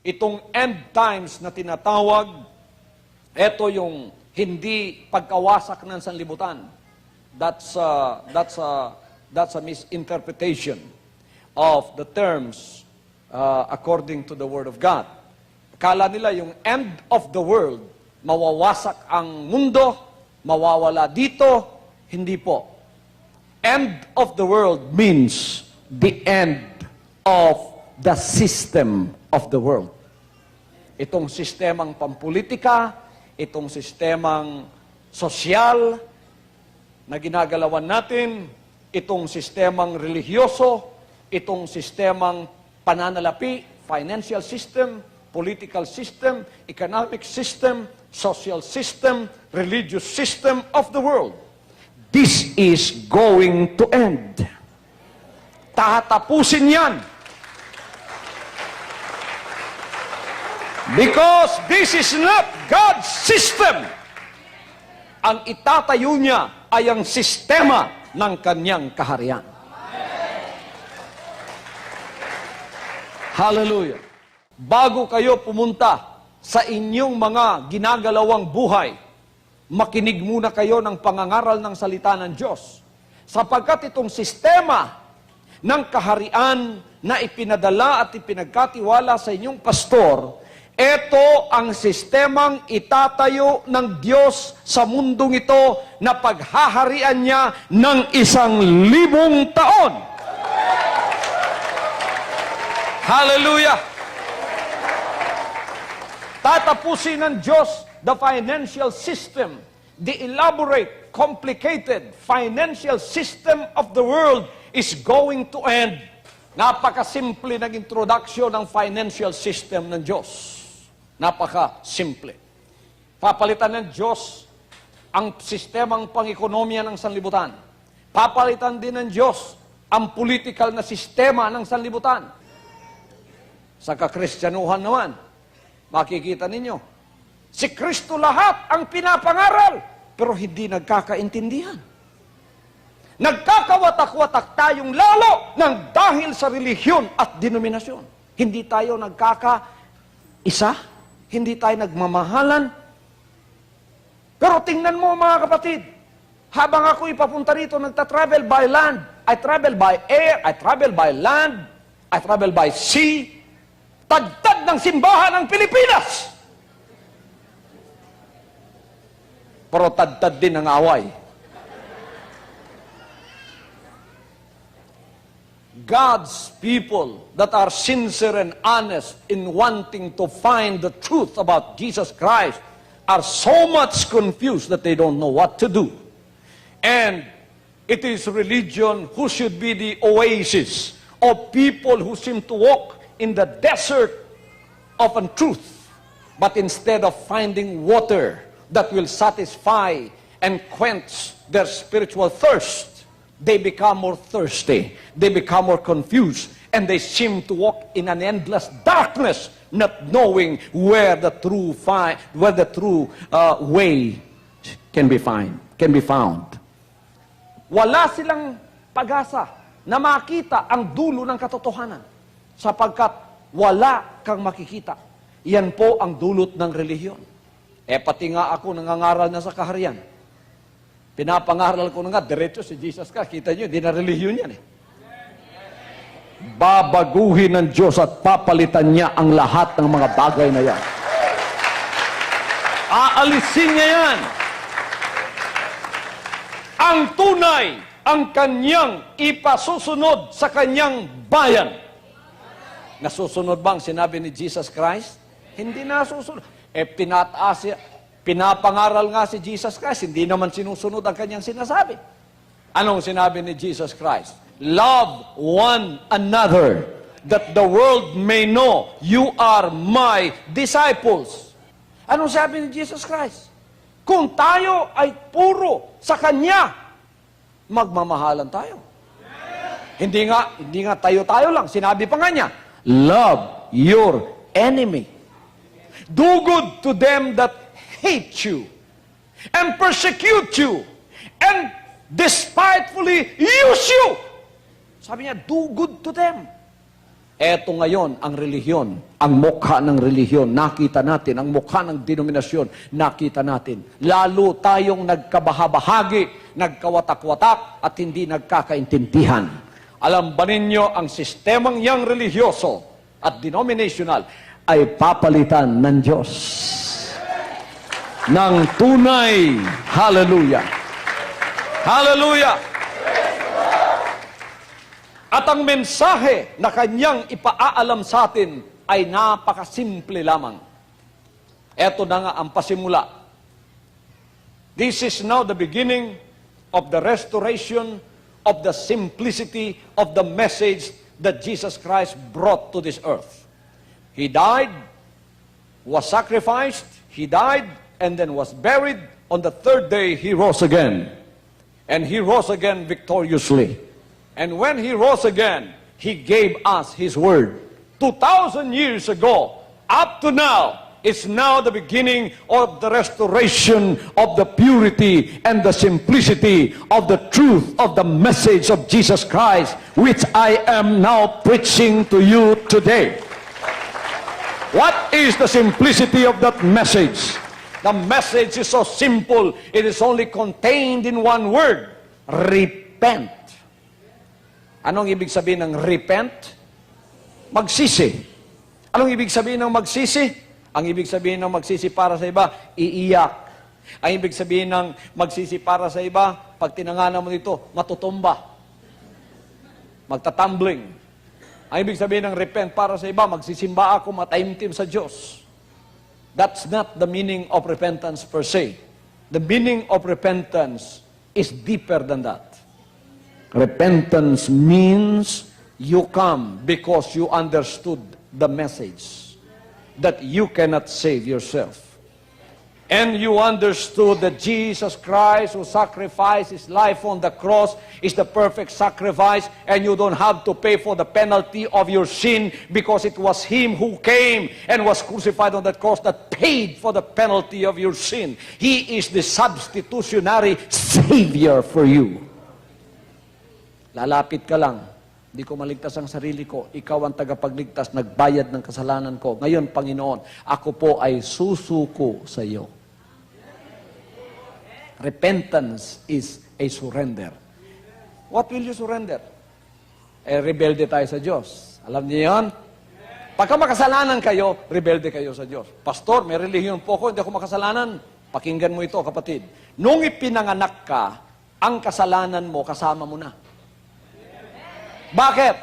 Itong end times na tinatawag, ito yung hindi pagkawasak ng sanlibutan. That's a misinterpretation of the terms according to the Word of God. Kala nila yung end of the world, mawawasak ang mundo, mawawala dito, hindi po. End of the world means the end of the system of the world. Itong sistemang pampolitika, itong sistemang sosyal na ginagalawan natin, itong sistemang religyoso, itong sistemang pananalapi, financial system, political system, economic system, social system, religious system of the world. This is going to end. Tatapusin yan. Because this is not God's system. Ang itatayo niya ay ang sistema ng kanyang kaharian. Hallelujah. Bago kayo pumunta sa inyong mga ginagalawang buhay, makinig muna kayo ng pangangaral ng salita ng Diyos. Sapagkat itong sistema ng kaharian na ipinadala at ipinagkatiwala sa inyong pastor, ito ang sistemang itatayo ng Diyos sa mundong ito na paghaharian niya ng 1,000 taon. Hallelujah! Tatapusin ng Diyos the financial system, the elaborate, complicated financial system of the world is going to end. Napakasimple ng introduction ng financial system ng Diyos. Napaka-simple. Papalitan ng Diyos ang sistemang pang-ekonomiya ng sanlibutan. Papalitan din ng Diyos ang political na sistema ng sanlibutan. Sa kakristyanuhan naman, makikita ninyo, si Kristo lahat ang pinapangaral, pero hindi nagkakaintindihan. Nagkakawatak-watak tayong lalo ng dahil sa relihiyon at denominasyon. Hindi tayo nagkakaisa, hindi tayo nagmamahalan. Pero tingnan mo mga kapatid, habang ako ipapunta rito, nagta-travel by land, I travel by air, I travel by land, I travel by sea, tagtad ng simbahan ng Pilipinas. Pero tadtad din ang away. God's people that are sincere and honest in wanting to find the truth about Jesus Christ are so much confused that they don't know what to do. And it is religion who should be the oasis of people who seem to walk in the desert of untruth, but instead of finding water that will satisfy and quench their spiritual thirst, they become more thirsty, they become more confused, and they seem to walk in an endless darkness, not knowing where the true way can be found. Wala silang pag-asa na makita ang dulo ng katotohanan, sapagkat wala kang makikita. Yan po ang dulot ng relihiyon. Pati nga ako nangangaral na sa kaharian. Pinapangaral ko na nga, diretso si Jesus Christ. Kita nyo, di na relihiyon yan Babaguhin ng Diyos at papalitan niya ang lahat ng mga bagay na yan. Aalisin niya yan. Ang tunay, ang kanyang ipasusunod sa kanyang bayan. Nasusunod bang sinabi ni Jesus Christ? Hindi nasusunod. Pinapangaral nga si Jesus Christ, hindi naman sinusunod ang kanyang sinasabi. Anong sinabi ni Jesus Christ? Love one another, that the world may know you are my disciples. Anong sabi ni Jesus Christ? Kung tayo ay puro sa Kanya, magmamahalan tayo. Hindi nga tayo lang. Sinabi pa nga niya, love your enemy. Do good to them that hate you and persecute you and despitefully use you. Sabi niya, do good to them. Eto ngayon ang relihiyon, ang mukha ng relihiyon, nakita natin, ang mukha ng denominasyon, nakita natin. Lalo tayong nagkabahabahagi, nagkawatak-watak, at hindi nagkakaintindihan. Alam ba ninyo, ang sistemang yang religyoso at denominational ay papalitan ng Diyos ng tunay. Hallelujah! Hallelujah! At ang mensahe na kanyang ipaaalam sa atin ay napakasimple lamang. Ito na nga ang pasimula. This is now the beginning of the restoration of the simplicity of the message that Jesus Christ brought to this earth. He died, was sacrificed, He died, and then was buried. On the third day, He rose again. And He rose again victoriously. And when He rose again, He gave us His word. 2,000 years ago, up to now, it's now the beginning of the restoration of the purity and the simplicity of the truth of the message of Jesus Christ, which I am now preaching to you today. What is the simplicity of that message? The message is so simple, it is only contained in one word: repent. Anong ibig sabihin ng repent? Magsisi. Anong ibig sabihin ng magsisi? Ang ibig sabihin ng magsisi para sa iba, iiyak. Ang ibig sabihin ng magsisi para sa iba, pag tinanganan mo nito, matutumba. Magtatumbling. Ang ibig sabihin ng repent para sa iba, magsisimba ako, mataimtim sa Diyos. That's not the meaning of repentance per se. The meaning of repentance is deeper than that. Repentance means you come because you understood the message that you cannot save yourself. And you understood that Jesus Christ, who sacrificed His life on the cross, is the perfect sacrifice, and you don't have to pay for the penalty of your sin because it was Him who came and was crucified on that cross that paid for the penalty of your sin. He is the substitutionary Savior for you. Lalapit ka lang. Hindi ko maligtas ang sarili ko. Ikaw ang tagapagligtas, nagbayad ng kasalanan ko. Ngayon, Panginoon, ako po ay susuko sa iyo. Repentance is a surrender. What will you surrender? Rebelde tayo sa Diyos. Alam niyo yan? Pagka makasalanan kayo, rebelde kayo sa Diyos. Pastor, may relihiyon po ako, hindi ako makasalanan. Pakinggan mo ito, kapatid. Nung ipinanganak ka, ang kasalanan mo, kasama mo na. Bakit?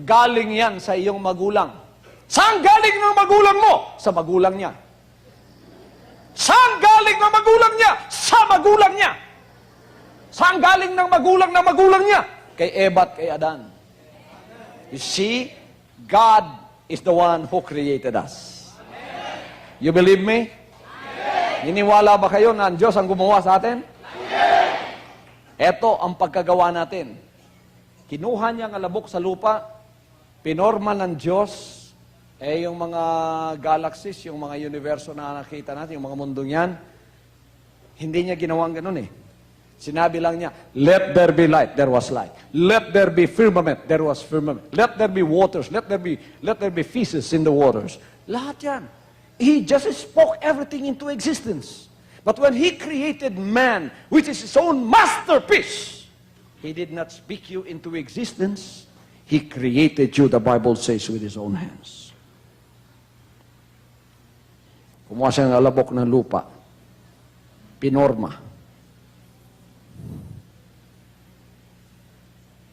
Galing yan sa iyong magulang. Saan galing ng magulang mo? Sa magulang niya. Saan galing ng magulang niya? Sa magulang niya. Saan galing ng magulang niya? Kay Eva at kay Adan. You see, God is the one who created us. You believe me? Niniwala ba kayo na ang Diyos ang gumawa sa atin? Ito ang pagkagawa natin. Kinuha niya ang alabok sa lupa, pinorma ng Diyos, yung mga galaxies, yung mga universo na nakita natin, yung mga mundong yan, hindi niya ginawang ganun eh. Sinabi lang niya, let there be light, there was light. Let there be firmament, there was firmament. Let there be waters, let there be fishes in the waters. Lahat yan. He just spoke everything into existence. But when He created man, which is His own masterpiece, He did not speak you into existence. He created you, the Bible says, with His own hands. Kumuha siya ng alabok ng lupa. Pinorma.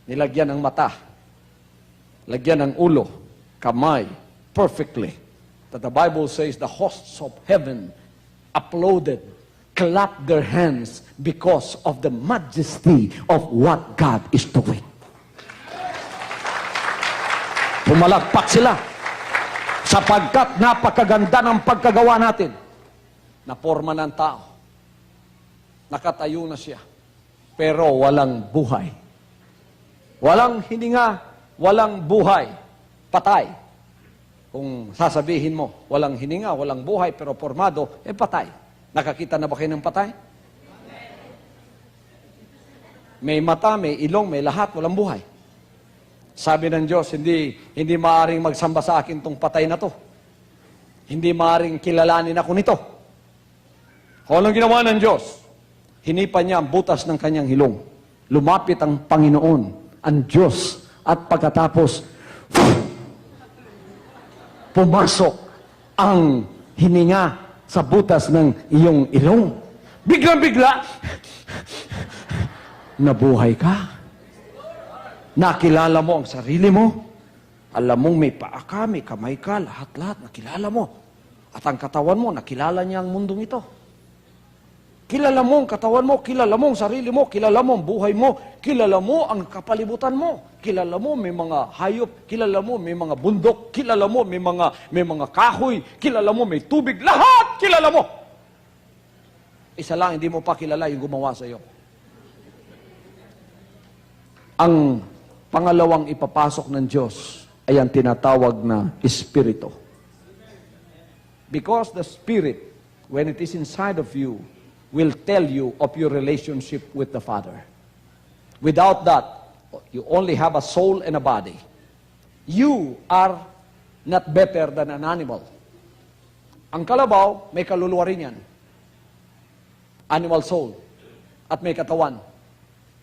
Nilagyan ng mata. Lagyan ng ulo. Kamay. Perfectly. That the Bible says the hosts of heaven applauded, clapped their hands because of the majesty of what God is doing. Pumalakpak sila sapagkat napakaganda ng pagkagawa natin. Naporma ng tao. Nakatayo na siya. Pero walang buhay. Walang hininga, walang buhay. Patay. Kung sasabihin mo, walang hininga, walang buhay, pero formado, patay. Nakakita na ba kayo ng patay? May mata, may ilong, may lahat, walang buhay. Sabi ng Diyos, hindi maaaring magsamba sa akin tong patay na to. Hindi maaaring kilalanin ako nito. Kung anong ginawa ng Diyos, hinipan niya ang butas ng kanyang hilong. Lumapit ang Panginoon, ang Diyos, at pagkatapos, pumasok ang hininga sa butas ng iyong ilong. Biglang-bigla, nabuhay ka. Nakilala mo ang sarili mo. Alam mong may paa ka, may kamay ka, lahat-lahat, nakilala mo. At ang katawan mo, nakilala niya ang mundong ito. Kilala mo ang katawan mo, kilala mo ang sarili mo, kilala mo ang buhay mo, kilala mo ang kapalibutan mo, kilala mo may mga hayop, kilala mo may mga bundok, kilala mo may mga kahoy, kilala mo may tubig, lahat kilala mo. Isa lang, hindi mo pa kilala yung gumawa sa iyo. Ang pangalawang ipapasok ng Diyos ay ang tinatawag na Espiritu. Because the Spirit, when it is inside of you, will tell you of your relationship with the Father. Without that, you only have a soul and a body. You are not better than an animal. Ang kalabaw, may kaluluwa rin yan. Animal soul. At may katawan.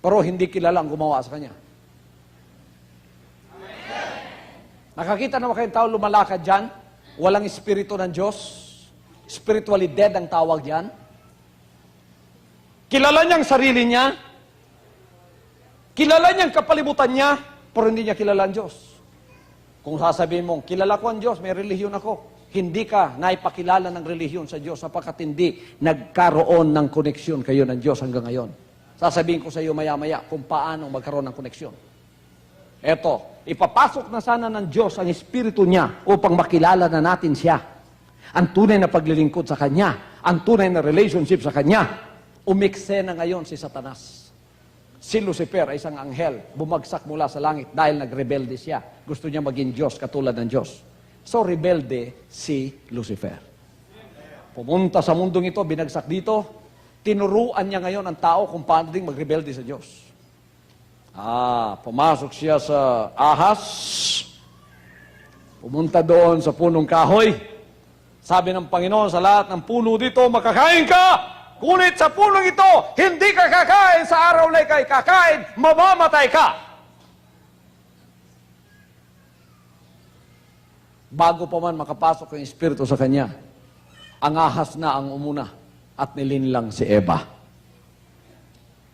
Pero hindi kilala ang gumawa sa kanya. Nakakita naman kayong tao lumalakad dyan? Walang espiritu ng Diyos? Spiritually dead ang tawag dyan? Kilala niya ang sarili niya? Kilala niya ang kapalibutan niya? Pero hindi niya kilala ang Diyos. Kung sasabihin mo, kilala ko ang Diyos, may relihiyon ako. Hindi ka naipakilala ng relihiyon sa Diyos sapagkat hindi nagkaroon ng koneksyon kayo ng Diyos hanggang ngayon. Sasabihin ko sa iyo maya-maya kung paano magkaroon ng koneksyon. Eto, ipapasok na sana ng Diyos ang Espiritu niya upang makilala na natin siya. Ang tunay na paglilingkod sa Kanya, ang tunay na relationship sa Kanya. Umikse na ngayon si Satanas. Si Lucifer ay isang anghel, bumagsak mula sa langit dahil nagrebelde siya. Gusto niya maging Diyos katulad ng Diyos. So rebelde si Lucifer. Pumunta sa mundong ito, binagsak dito, tinuruan niya ngayon ang tao kung paano ding magrebelde sa Diyos. Pumasok siya sa ahas, pumunta doon sa punong kahoy. Sabi ng Panginoon sa lahat ng puno dito, makakain ka! Ngunit sa punong ito, hindi ka kakain sa araw na ikay kakain, mamamatay ka! Bago pa man makapasok ang Espiritu sa kanya, ang ahas na ang umuna at nilinlang si Eva.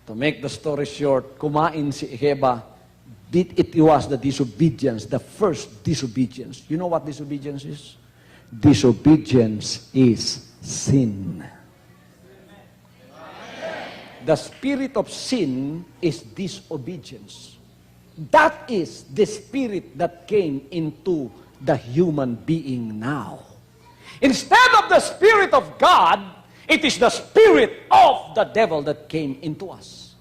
To make the story short, kumain si Eva. It was the disobedience, the first disobedience. You know what disobedience is? Disobedience is sin. The spirit of sin is disobedience. That is the spirit that came into the human being now. Instead of the Spirit of God, it is the spirit of the devil that came into us.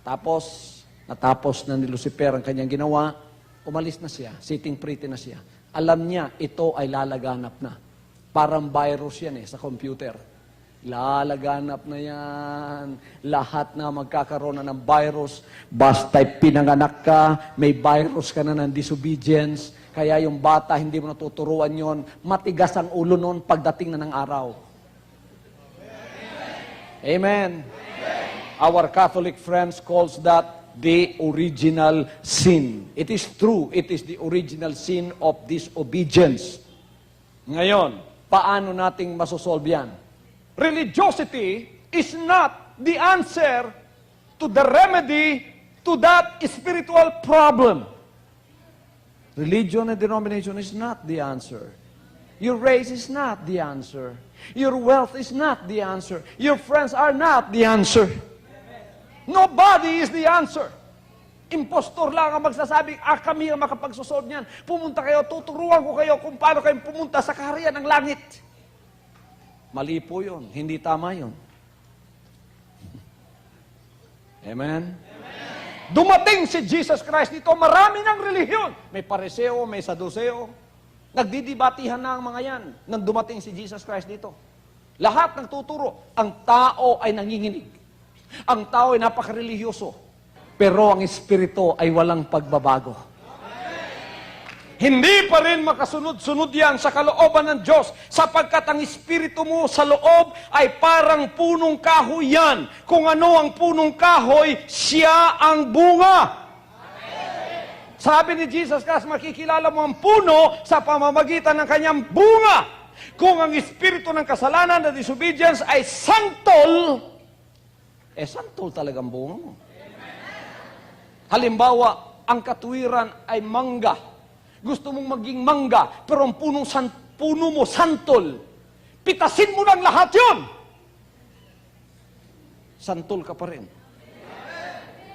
Natapos na ni Lucifer ang kanyang ginawa, umalis na siya, sitting pretty na siya. Alam niya, ito ay lalaganap na. Parang virus yan sa computer. Lalaganap na yan. Lahat na magkakaroon na ng virus. Basta'y pinanganak ka, may virus ka na ng disobedience. Kaya yung bata, hindi mo natuturuan yon. Matigas ang ulo nun pagdating na ng araw. Amen. Our Catholic friends calls that the original sin. It is true, it is the original sin of disobedience. Ngayon, paano nating masosolve yan? Religiosity is not the answer to the remedy to that spiritual problem. Religion and denomination is not the answer. Your race is not the answer. Your wealth is not the answer. Your friends are not the answer. Nobody is the answer. Impostor lang ang magsasabing, kami ang makapagsusolve niyan. Pumunta kayo, tuturuan ko kayo kung paano kayo pumunta sa kaharian ng langit. Mali po yun. Hindi tama yun. Amen? Dumating si Jesus Christ dito, marami ng relihiyon. May Pariseo, may Saduseo. Nagdidibatihan na ang mga yan nang dumating si Jesus Christ dito. Lahat nagtuturo. Ang tao ay nanginginig. Ang tao ay napakarelihiyoso. Pero ang Espiritu ay walang pagbabago. Hindi pa rin makasunod-sunod yan sa kalooban ng Diyos, sapagkat ang espiritu mo sa loob ay parang punong kahoy yan. Kung ano ang punong kahoy, siya ang bunga. Sabi ni Jesus Christ, makikilala mo ang puno sa pamamagitan ng kanyang bunga. Kung ang espiritu ng kasalanan na disobedience ay santol, santol talagang bunga mo. Halimbawa, ang katuwiran ay mangga. Gusto mong maging mangga, pero ang puno mo santol. Pitasin mo lang lahat yun. Santol ka pa rin.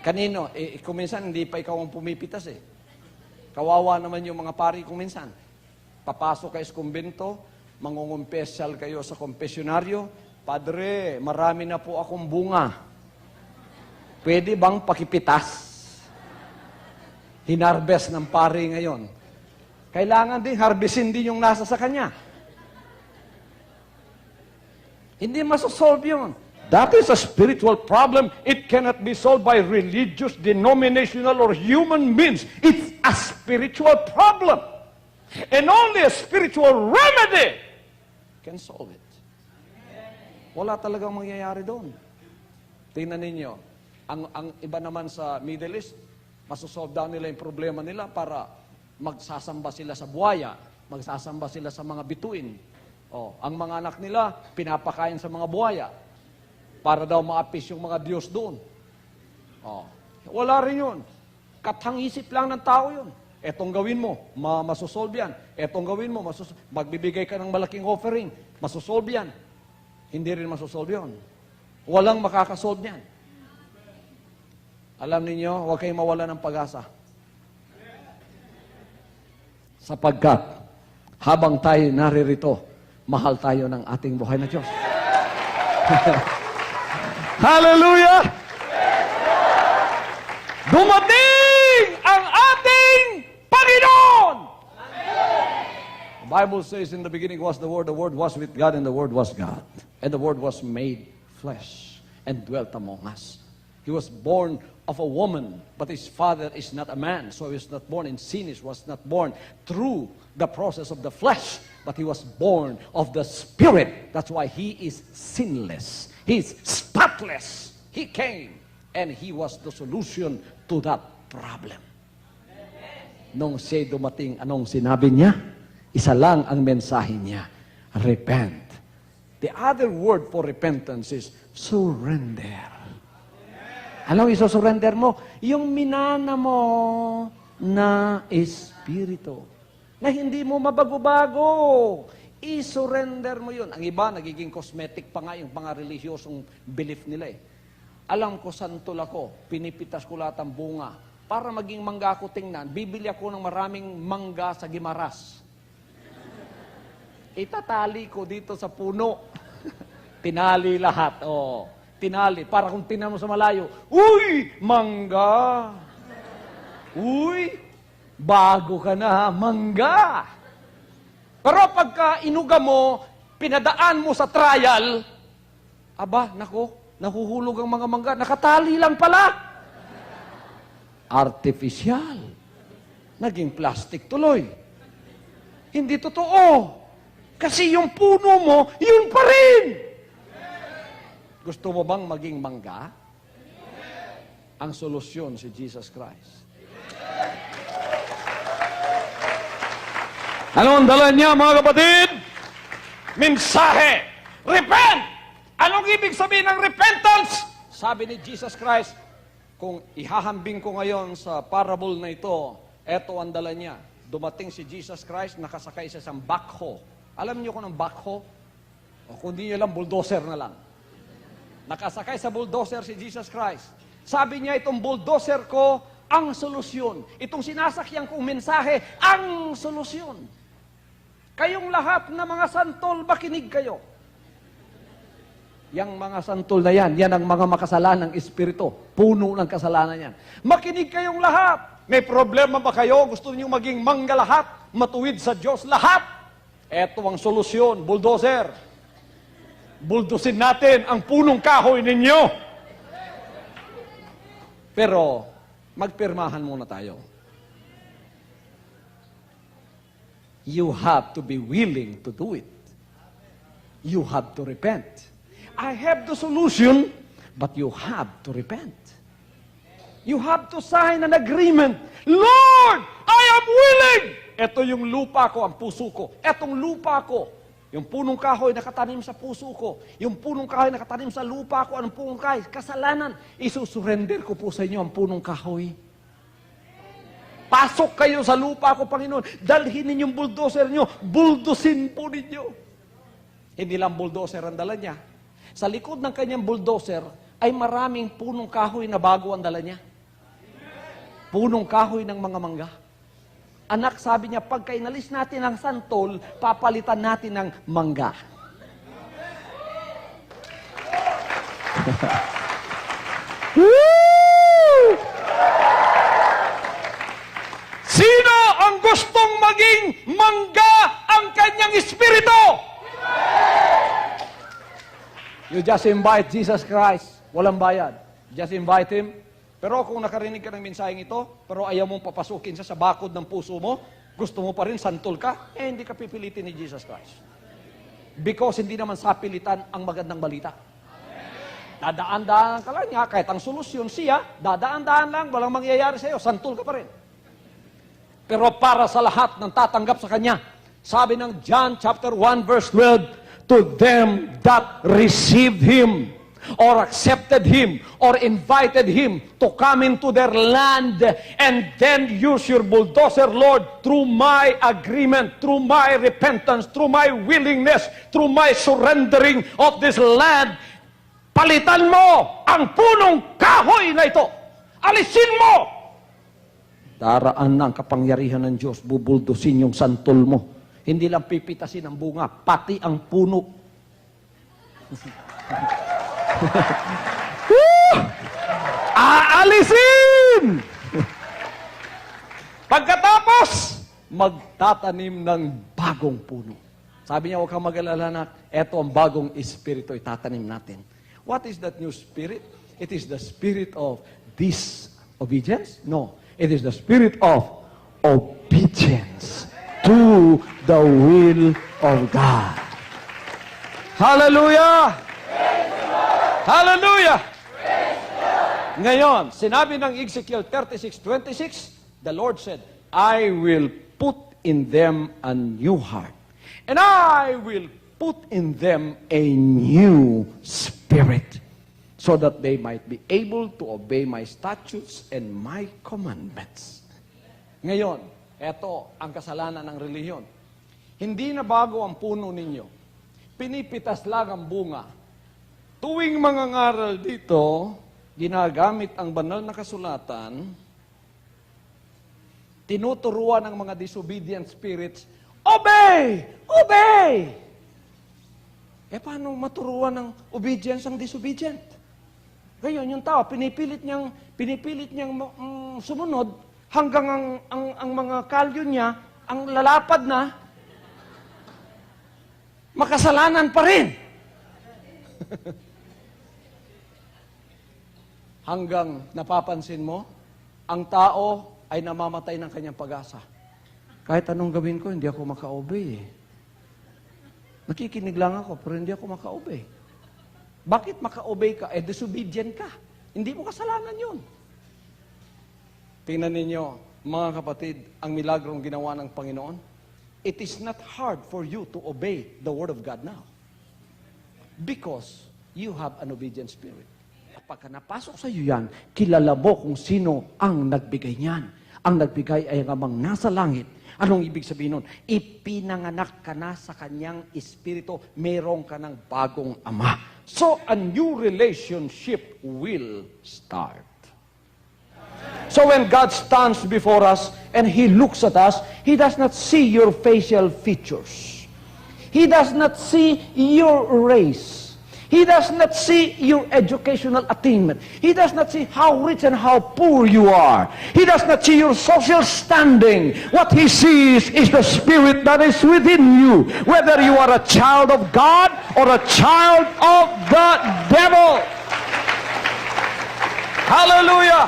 Kanino? Kung minsan, hindi pa ikaw ang pumipitas eh. Kawawa naman yung mga pari kung minsan. Papasok kayo sa kumbento, mangungumpesyal kayo sa kompesyonaryo, Padre, marami na po akong bunga. Pwede bang pakipitas? Hinarbest ng pari ngayon. Kailangan din harvestin din yung nasa sa kanya. Hindi masosolve yun. That is a spiritual problem. It cannot be solved by religious, denominational, or human means. It's a spiritual problem. And only a spiritual remedy can solve it. Wala talagang mangyayari doon. Tingnan ninyo, ang iba naman sa Middle East, masosolve down nila yung problema nila para magsasamba sila sa buhaya, magsasamba sila sa mga bituin. Ang mga anak nila, pinapakain sa mga buhaya para daw maapis yung mga Diyos doon. Wala rin yun. Katang-isip lang ng tao yun. Etong gawin mo, masosolve yan. Etong gawin mo, magbibigay ka ng malaking offering, masosolve yan. Hindi rin masosolve yun. Walang makakasolve yan. Alam ninyo, huwag kayong mawala ng pag-asa. Sapagkat habang tayo naririto, mahal tayo ng ating buhay na Diyos. Hallelujah! Dumating ang ating Panginoon! The Bible says in the beginning was the Word was with God, and the Word was God. And the Word was made flesh and dwelt among us. He was born of a woman, but his father is not a man, so he was not born in sin. He was not born through the process of the flesh, but he was born of the Spirit. That's why he is sinless. He's spotless. He came, and he was the solution to that problem. Nung siya dumating, anong sinabi niya? Isa lang ang mensahe niya, repent. The other word for repentance is surrender. Anong isosurrender mo? Yung minana mo na espiritu. Na hindi mo mabago-bago. I-surrender mo yun. Ang iba, nagiging cosmetic pa nga yung mga relihiyosong belief nila eh. Alam ko, santol ako. Pinipitas ko lahat ang bunga. Para maging mangga ako tingnan, bibili ako ng maraming mangga sa Gimaras. Itatali ko dito sa puno. Tinali lahat. Tinali. Para kung tingnan mo sa malayo, uy, mangga. Uy, bago ka na, mangga. Pero pagka inuga mo, pinadaan mo sa trial, aba, nako, nahuhulog ang mga mangga. Nakatali lang pala. Artificial. Naging plastic tuloy. Hindi totoo. Kasi yung puno mo, yun pa rin. Gusto mo bang maging mangga? Ang solusyon si Jesus Christ. Ano ang dala niya, mga kapatid? Mensahe! Repent! Anong ibig sabihin ng repentance? Sabi ni Jesus Christ, kung ihahambing ko ngayon sa parable na ito, eto ang dala niya. Dumating si Jesus Christ, nakasakay sa isang backhoe. Alam niyo kung ang backhoe? O kung di niyo lang, bulldozer na lang. Nakasakay sa bulldozer si Jesus Christ. Sabi niya, itong bulldozer ko, ang solusyon. Itong sinasakyan kong mensahe, ang solusyon. Kayong lahat na mga santol, makinig kayo. Yang mga santol na yan ang mga makasalanang espiritu. Puno ng kasalanan yan. Makinig kayong lahat. May problema ba kayo? Gusto niyo maging mangga lahat? Matuwid sa Diyos lahat? Ito ang solusyon, bulldozer. Buldusin natin ang punong kahoy ninyo. Pero, magpirmahan muna tayo. You have to be willing to do it. You have to repent. I have the solution, but you have to repent. You have to sign an agreement. Lord, I am willing! Ito yung lupa ko, ang puso ko. Etong lupa ko. Yung punong kahoy nakatanim sa puso ko. Yung punong kahoy nakatanim sa lupa ko. Anong punong kahoy? Kasalanan. Isusurrender ko po sa inyo ang punong kahoy. Pasok kayo sa lupa ko, Panginoon. Dalhin ninyong bulldozer nyo. Bulldosin po ninyo. Hindi lang bulldozer ang dala niya. Sa likod ng kanyang bulldozer ay maraming punong kahoy na bago ang dala niya. Punong kahoy ng mga mangga. Anak, sabi niya, pagka inalis natin ang santol, papalitan natin ng mangga. Sino ang gustong maging mangga ang kanyang espiritu? You just invite Jesus Christ. Walang bayad. Just invite Him. Pero kung nakarinig ka ng mensaheng ito, pero ayaw mong papasukin sa bakod ng puso mo, gusto mo pa rin santol ka, hindi ka pipilitin ni Jesus Christ. Because hindi naman sa pilitan ang magandang balita. Dadaan-daan ka lang niya, kahit ang solusyon siya, dadaan-daan lang, walang mangyayari sa iyo, santol ka pa rin. Pero para sa lahat ng tatanggap sa Kanya, sabi ng John chapter 1 verse 12, to them that received Him, or accepted Him, or invited Him to come into their land, and then use your bulldozer, Lord, through my agreement, through my repentance, through my willingness, through my surrendering of this land. Palitan mo ang punong kahoy na ito. Alisin mo! Daraan na ang kapangyarihan ng Diyos, bubuldusin yung santol mo. Hindi lang pipitasin ang bunga, pati ang puno. Aalisin! Pagkatapos, magtatanim ng bagong puno. Sabi niya, huwag kang mag-alala, anak. Ito ang bagong espiritu itatanim natin. What is that new spirit? It is the spirit of disobedience? No. It is the spirit of obedience to the will of God. Hallelujah! Hallelujah! Ngayon, sinabi ng Ezekiel 36:26, the Lord said, I will put in them a new heart, and I will put in them a new spirit, so that they might be able to obey my statutes and my commandments. Ngayon, eto ang kasalanan ng relihiyon. Hindi na bago ang puno ninyo. Pinipitas lang ang bunga. Tuwing mangangaral dito, ginagamit ang banal na kasulatan, tinuturuan ng mga disobedient spirits, obey! Obey! Paano maturuan ng obedience ang disobedient? Ngayon, yung tao, pinipilit niyang sumunod hanggang ang mga kalyo niya, ang lalapad na, makasalanan pa rin. Hanggang napapansin mo, ang tao ay namamatay ng kanyang pag-asa. Kahit anong gawin ko, hindi ako maka-obey. Nakikinig lang ako, pero hindi ako maka-obey. Bakit maka-obey ka? Disobedient ka. Hindi mo kasalanan yun. Tingnan ninyo, mga kapatid, ang milagrong ginawa ng Panginoon. It is not hard for you to obey the Word of God now. Because you have an obedient spirit. Pagka napasok sa iyo yan, kilala mo kung sino ang nagbigay niyan. Ang nagbigay ay ang amang nasa langit. Anong ibig sabihin nun? Ipinanganak ka na sa kanyang espiritu, meron ka ng bagong ama. So, a new relationship will start. So when God stands before us and He looks at us, He does not see your facial features. He does not see your race. He does not see your educational attainment. He does not see how rich and how poor you are. He does not see your social standing. What He sees is the spirit that is within you, whether you are a child of God or a child of the devil. Hallelujah!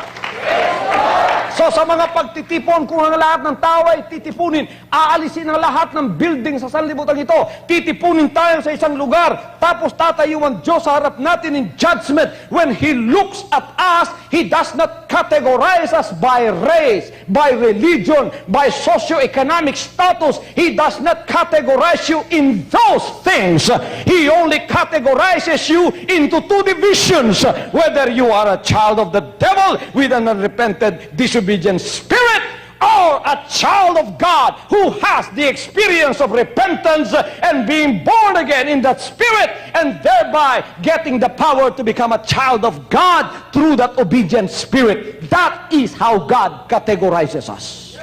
So sa mga pagtitipon, kung ang lahat ng tao ay titipunin, aalisin ang lahat ng building sa sanlibutan ito, titipunin tayo sa isang lugar, tapos tatayuan Diyos sa harap natin in judgment. When He looks at us, He does not categorize us by race, by religion, by socio-economic status. He does not categorize you in those things. He only categorizes you into two divisions, whether you are a child of the devil with an unrepented, disobedient spirit, or a child of God who has the experience of repentance and being born again in that spirit, and thereby getting the power to become a child of God through that obedient spirit. That is how God categorizes us.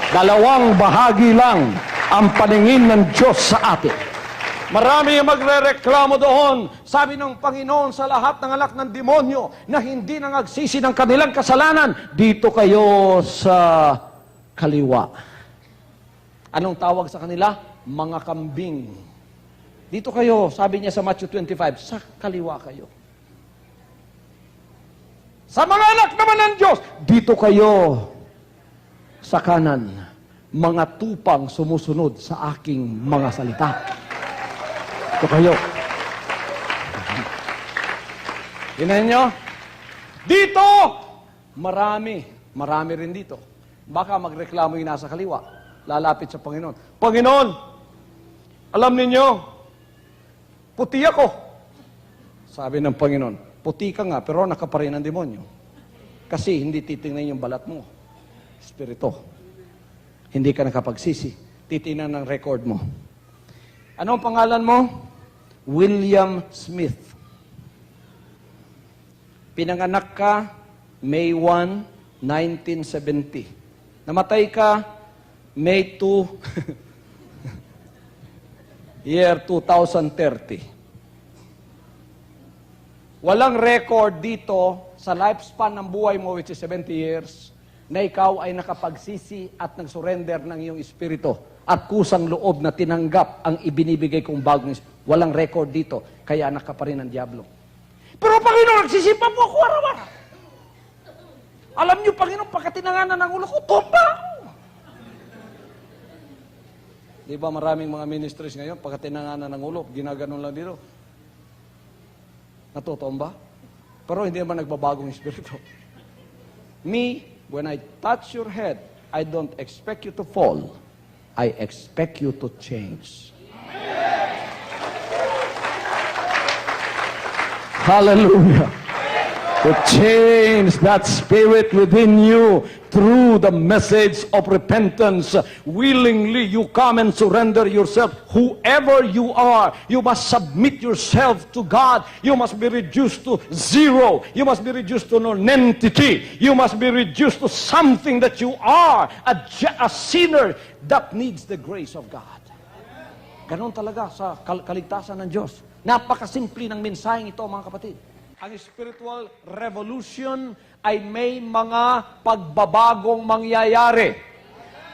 Dalawang bahagi lang ang paningin ng Diyos sa atin. Marami ang magrereklamo doon. Sabi ng Panginoon sa lahat ng anak ng demonyo na hindi na nagsisi ng kanilang kasalanan, dito kayo sa kaliwa. Anong tawag sa kanila? Mga kambing. Dito kayo, sabi niya sa Matthew 25, sa kaliwa kayo. Sa mga anak naman ng Diyos, dito kayo sa kanan. Mga tupang sumusunod sa aking mga salita. Ito kayo. Tingnan nyo? Dito! Marami rin dito. Baka magreklamo yung nasa kaliwa. Lalapit sa Panginoon. Panginoon, alam ninyo, puti ako. Sabi ng Panginoon, puti ka nga, pero naka pa rin ang demonyo. Kasi hindi titingnan yung balat mo. Espiritu. Hindi ka nakapagsisi. Titingnan ng record mo. Anong pangalan mo? William Smith. Pinanganak ka May 1, 1970. Namatay ka May 2, year 2030. Walang record dito sa lifespan ng buhay mo, which is 70 years, na ikaw ay nakapagsisi at nag-surrender ng iyong espiritu at kusang loob na tinanggap ang ibinibigay kong bagong espiritu. Walang record dito, kaya anak ka pa rin ng Diablo. Pero Panginoon, nagsisipa po ako araw-araw. Alam niyo, Panginoon, pagkatinanganan ng ulo ko, tumba ako. Di ba maraming mga ministries ngayon, pagkatinanganan ng ulo, ginaganon lang dito. Natutomba? Pero hindi naman nagbabagong espiritu. Me, when I touch your head, I don't expect you to fall. I expect you to change. Hallelujah. To change that spirit within you through the message of repentance. Willingly you come and surrender yourself. Whoever you are, you must submit yourself to God. You must be reduced to zero. You must be reduced to nonentity. You must be reduced to something that you are, a sinner that needs the grace of God. Ganon talaga sa kaligtasan ng Diyos. Napakasimple ng mensaheng ito, mga kapatid. Ang spiritual revolution ay may mga pagbabagong mangyayari.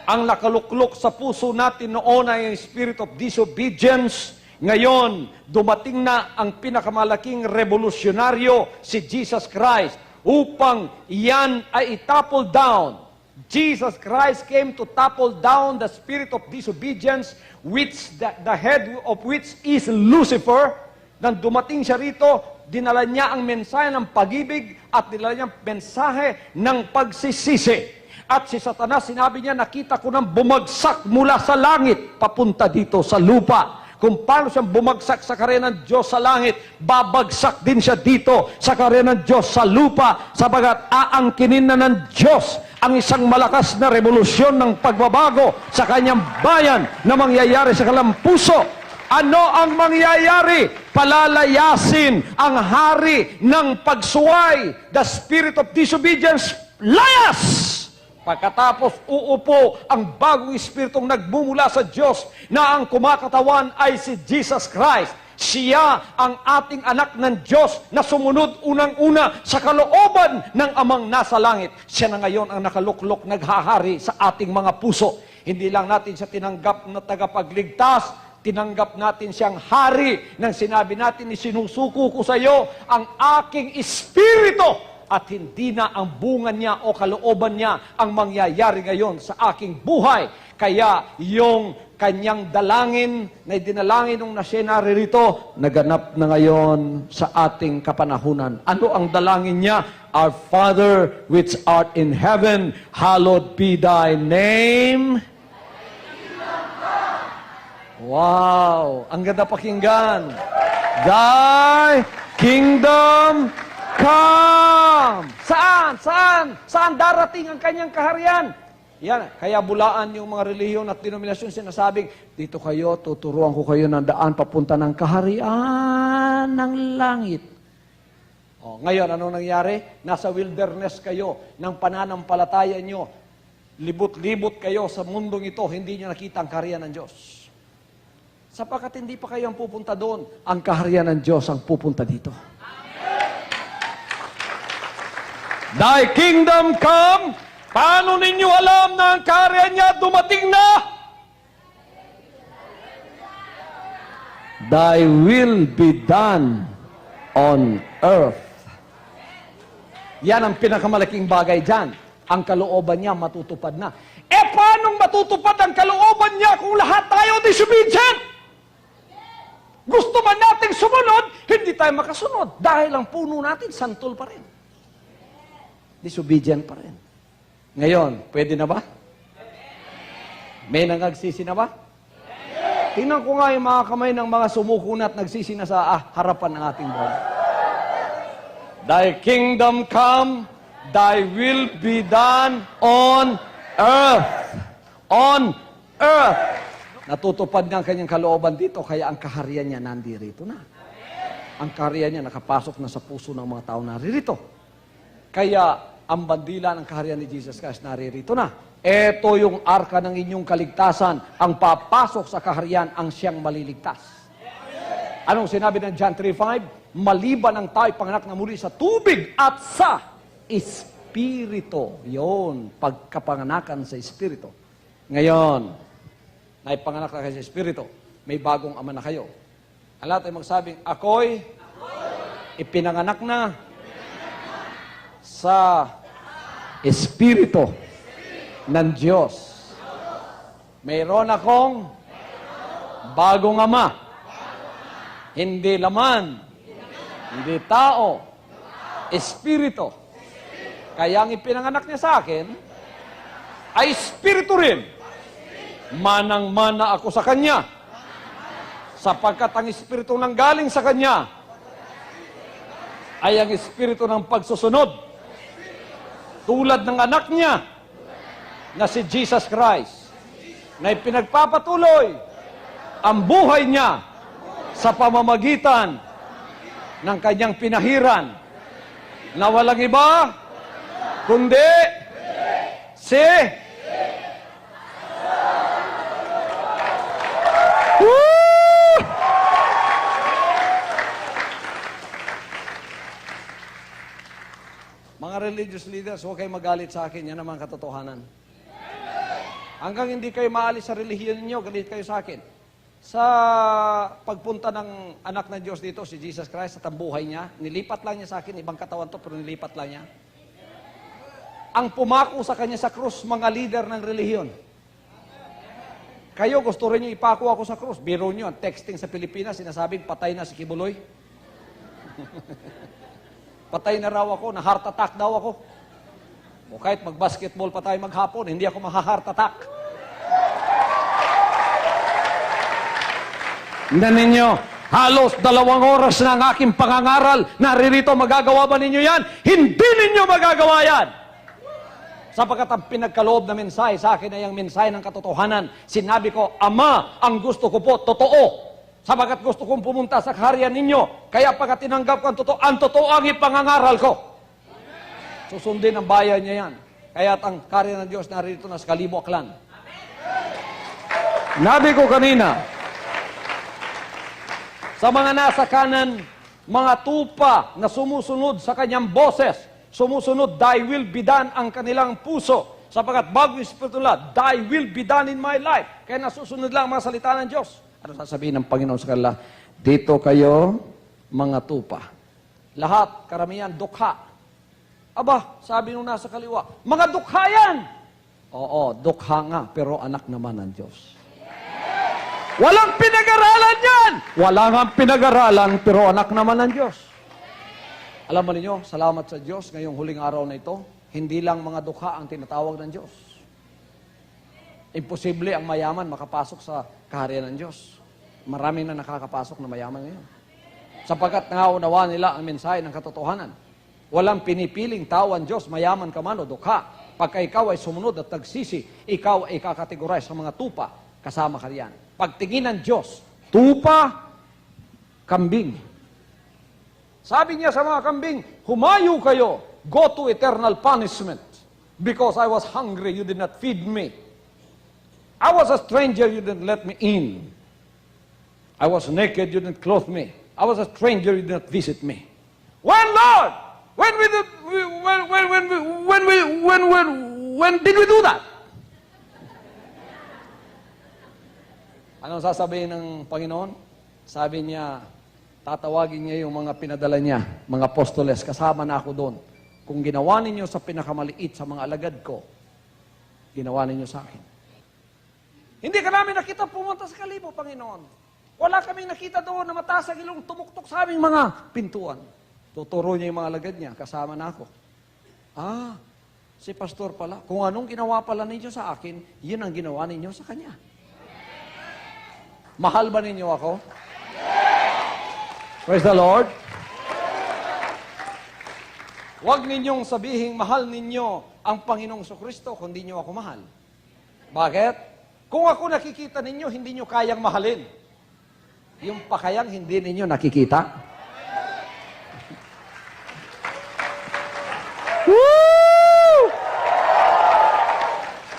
Ang nakaluklok sa puso natin noon ay ang spirit of disobedience. Ngayon, dumating na ang pinakamalaking revolusyonaryo, si Jesus Christ, upang iyan ay itapple down. Jesus Christ came to topple down the spirit of disobedience, which the head of which is Lucifer. Nang dumating siya rito, dinala niya ang mensahe ng pag-ibig at dinala niya ang mensahe ng pagsisisi. At si Satanas, sinabi niya, nakita ko nang bumagsak mula sa langit papunta dito sa lupa. Kung paano siyang bumagsak sa karya ng Diyos sa langit, babagsak din siya dito sa karya ng Diyos sa lupa, sabagat aangkinin na ng Diyos ang isang malakas na revolusyon ng pagbabago sa kanyang bayan na mangyayari sa kanilang puso. Ano ang mangyayari? Palalayasin ang hari ng pagsuway, the spirit of disobedience, layas! Pagkatapos uupo ang bagong espiritong nagmumula sa Diyos na ang kumakatawan ay si Jesus Christ. Siya ang ating anak ng Diyos na sumunod unang-una sa kalooban ng Amang nasa langit. Siya na ngayon ang nakaluklok, naghahari sa ating mga puso. Hindi lang natin siya tinanggap na tagapagligtas, tinanggap natin siyang hari nang sinabi natin, isinusuko ko sa iyo ang aking espiritu at hindi na ang bunga niya o kalooban niya ang mangyayari ngayon sa aking buhay. Kaya yung kanyang dalangin na dinalangin nung na siya naririto, naganap na ngayon sa ating kapanahunan. Ano ang dalangin niya? Our Father which art in heaven, hallowed be thy name. Wow! Ang ganda pakinggan. Thy kingdom come! Saan? Saan? Saan darating ang kanyang kaharian? Yan. Kaya bulaan yung mga relihiyon at denominasyon sinasabing, dito kayo, tuturuan ko kayo ng daan papunta ng kaharian ng langit. O, ngayon, ano nangyari? Nasa wilderness kayo ng pananampalataya nyo. Libot-libot kayo sa mundong ito, hindi nyo nakita ang kaharian ng Diyos. Sapagkat hindi pa kayo ang pupunta doon, ang kaharian ng Diyos ang pupunta dito. Thy kingdom come. Paano ninyo alam na ang kaharian niya dumating na? Thy will be done on earth. Yan ang pinakamalaking bagay dyan. Ang kalooban niya matutupad na. Paano matutupad ang kalooban niya kung lahat tayo disobedient? Gusto man nating sumunod, hindi tayo makasunod. Dahil ang puno natin, santol pa rin. Disobedient pa rin. Ngayon, pwede na ba? May nangagsisi na ba? Tingnan ko nga yung mga kamay ng mga sumuko na at nagsisi na sa harapan ng ating buhay. Thy kingdom come, thy will be done on earth. On earth. Natutupad ng kanyang kalooban dito, kaya ang kaharian niya nandirito na. Ang kaharian niya nakapasok na sa puso ng mga tao naririto. Kaya ang bandila ng kaharian ni Jesus Christ naririto na. Ito yung arka ng inyong kaligtasan. Ang papasok sa kaharian ang siyang maliligtas. Anong sinabi ng John 3:5? Maliban ang tao'y panganak na muli sa tubig at sa Espiritu. Yun, pagkapanganakan sa Espiritu. Ngayon, na ipanganak na kayo sa Espiritu, may bagong ama na kayo. Ang lahat ay magsabing, ako'y ipinanganak na sa Espiritu ng Diyos. Mayroon akong bagong ama. Hindi laman, hindi tao, Espiritu. Kaya ang ipinanganak niya sa akin ay Espiritu rin. Manang-mana ako sa Kanya. Sapagkat ang Espiritu nang galing sa Kanya ay ang Espiritu ng pagsusunod. Tulad ng anak niya na si Jesus Christ na ipinagpapatuloy ang buhay niya sa pamamagitan ng Kanyang pinahiran na walang iba kundi si mga religious leaders, huwag kayo magalit sa akin. Yan naman katotohanan. Hanggang hindi kayo maalis sa relihiyon ninyo, galit kayo sa akin. Sa pagpunta ng anak ng Diyos dito, si Jesus Christ, at ang buhay niya, nilipat lang niya sa akin, ibang katawan to, pero nilipat lang niya. Ang pumako sa kanya sa krus, mga leader ng relihiyon. Kayo, gusto rin niyo ipako ako sa krus. Biro niyo, texting sa Pilipinas, sinasabing patay na si Kibuloy. Patay na raw ako, na heart attack daw ako. O kahit mag-basketball pa tayo maghapon, hindi ako maha-heart attack. Tingnan ninyo, halos 2 oras na ang aking pangangaral. Naririto, magagawa ba ninyo yan? Hindi ninyo magagawa yan! Sapagkat ang pinagkaloob na mensahe sa akin ay ang mensahe ng katotohanan. Sinabi ko, Ama, ang gusto ko po, totoo. Sabagat gusto kong pumunta sa kaharian ninyo. Kaya pagkat tinanggap ko ang totoo ang ipangangaral ko. Susundin ang bayan niya yan. Kaya ang kaharian ng Diyos narito na sa Kalibo Aklan. Nabi ko kanina, sa mga nasa kanan, mga tupa na sumusunod sa kanyang boses, sumusunod, thy will be done ang kanilang puso. Sapagat bago yung Espiritu nila, thy will be done in my life. Kaya nasusunod lang ang mga salita ng Diyos. Ano sasabihin ng Panginoon sa kanila? Dito kayo, mga tupa. Lahat, karamihan, dukha. Aba, sabi nung nasa kaliwa, mga dukha yan! Oo, dukha nga, pero anak naman ng Diyos. Walang pinag-aralan yan! Wala nga pinag-aralan, pero anak naman ng Diyos. Alam mo ninyo, salamat sa Diyos ngayong huling araw na ito, hindi lang mga dukha ang tinatawag ng Diyos. Imposible ang mayaman makapasok sa kaharian ng Diyos. Maraming na nakakapasok na mayaman ngayon. Sapagkat naunawa nila ang mensahe ng katotohanan. Walang pinipiling tao ang Diyos, mayaman ka man o dukha. Pagka ikaw ay sumunod at nagsisi, ikaw ay kakategorize sa mga tupa, kasama ka riyan. Pagtingin ng Diyos, tupa, kambing. Sabi niya sa mga kambing, humayo kayo, go to eternal punishment. Because I was hungry, you did not feed me. I was a stranger, you didn't let me in. I was naked, you didn't clothe me. I was a stranger, you did not visit me. When, Lord? When did we do that? Anong sasabihin ng Panginoon? Sabi niya, tatawagin niya yung mga pinadala niya, mga apostoles, kasama na ako doon. Kung ginawa ninyo sa pinakamaliit sa mga alagad ko, ginawa ninyo sa akin. Hindi ka namin nakita pumunta sa kalibo, Panginoon. Wala kaming nakita doon na mataas ang ilong tumuktok sa aming mga pintuan. Tuturo niya yung mga alagad niya, kasama na ako. Ah, si pastor pala. Kung anong ginawa pala ninyo sa akin, yun ang ginawa ninyo sa kanya. Mahal ba ninyo ako? Praise the Lord. Huwag ninyong sabihing mahal ninyo ang Panginoong Kristo kung hindi nyo ako mahal. Bakit? Kung ako nakikita ninyo, hindi nyo kayang mahalin. Yung pakayang hindi ninyo nakikita. Woo!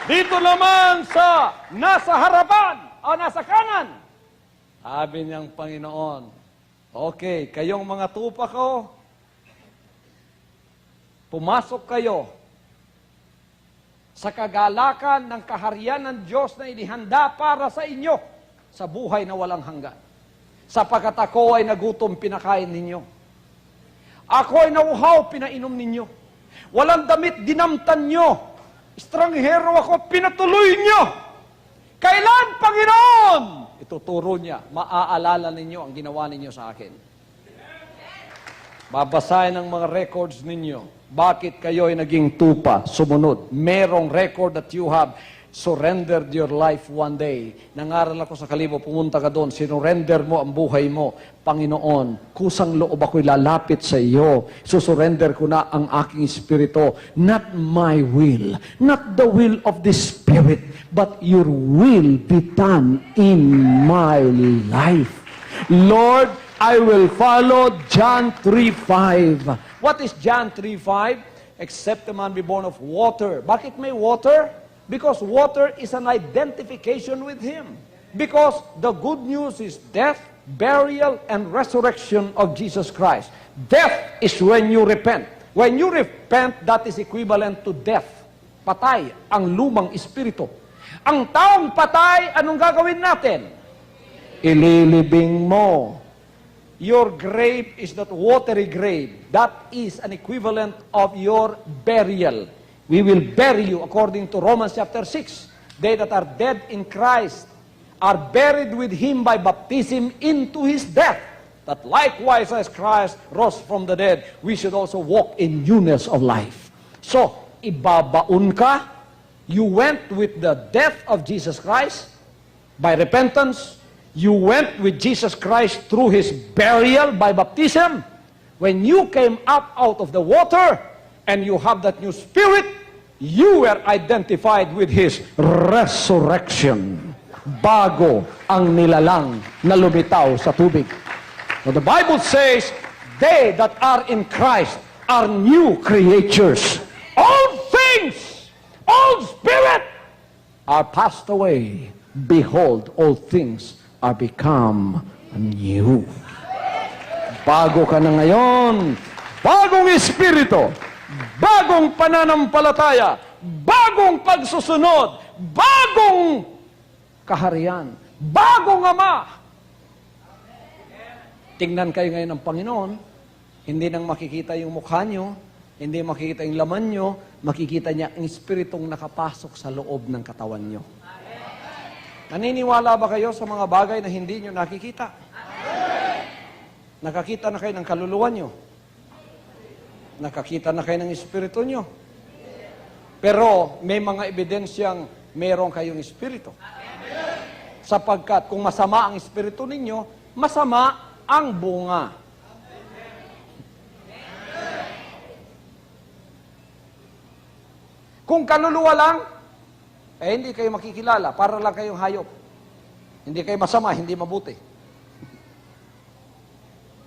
Dito naman sa nasa harapan o nasa kanan, sabi niyang Panginoon, okay, kayong mga tupa ko, pumasok kayo sa kagalakan ng kaharian ng Diyos na inihanda para sa inyo sa buhay na walang hanggan. Sapagkat ako ay nagutom, pinakain ninyo. Ako ay nauhaw, pinainom ninyo. Walang damit, dinamtan nyo. Estranghero ako, pinatuloy nyo. Kailan, Panginoon? Ituturo niya, maaalala ninyo ang ginawa ninyo sa akin. Babasahin ang mga records ninyo. Bakit kayo ay naging tupa, sumunod? Merong record that you have surrendered your life one day. Nangaral ako sa Kalibo, pumunta ka doon, sinurrender mo ang buhay mo. Panginoon, kusang loob ako'y lalapit sa iyo. Susurrender ko na ang aking espiritu. Not my will, not the will of the Spirit, but your will be done in my life. Lord, I will follow John 3:5. What is John 3:5? Except a man be born of water. Bakit may water? Because water is an identification with Him. Because the good news is death, burial, and resurrection of Jesus Christ. Death is when you repent. When you repent, that is equivalent to death. Patay ang lumang espiritu. Ang taong patay, anong gagawin natin? Ililibing mo. Your grave is not watery grave. That is an equivalent of your burial. We will bury you according to Romans chapter 6. They that are dead in Christ are buried with Him by baptism into His death. That likewise as Christ rose from the dead, we should also walk in newness of life. So, ibabaon ka. You went with the death of Jesus Christ by repentance. You went with Jesus Christ through His burial by baptism. When you came up out of the water, and you have that new spirit, you were identified with His resurrection. Bago ang nilalang na lumitaw sa tubig. Now the Bible says, they that are in Christ are new creatures. All things, all spirit are passed away. Behold, all things are become new. Bago ka na ngayon, bagong espiritu, bagong pananampalataya, bagong pagsusunod, bagong kaharian, bagong Ama. Tingnan kayo ngayon ng Panginoon, hindi nang makikita yung mukha nyo, Hindi makikita yung laman nyo, makikita niya ang espiritong nakapasok sa loob ng katawan nyo. Naniniwala ba kayo sa mga bagay na hindi nyo nakikita? Nakakita na kayo ng kaluluwa nyo? Nakakita na kayo ng espiritu nyo? Pero may mga ebidensyang meron kayong espiritu. Sapagkat kung masama ang espiritu ninyo, masama ang bunga. Kung kaluluwa lang, hindi kayo makikilala. Para lang kayong hayop. Hindi kayo masama, hindi mabuti.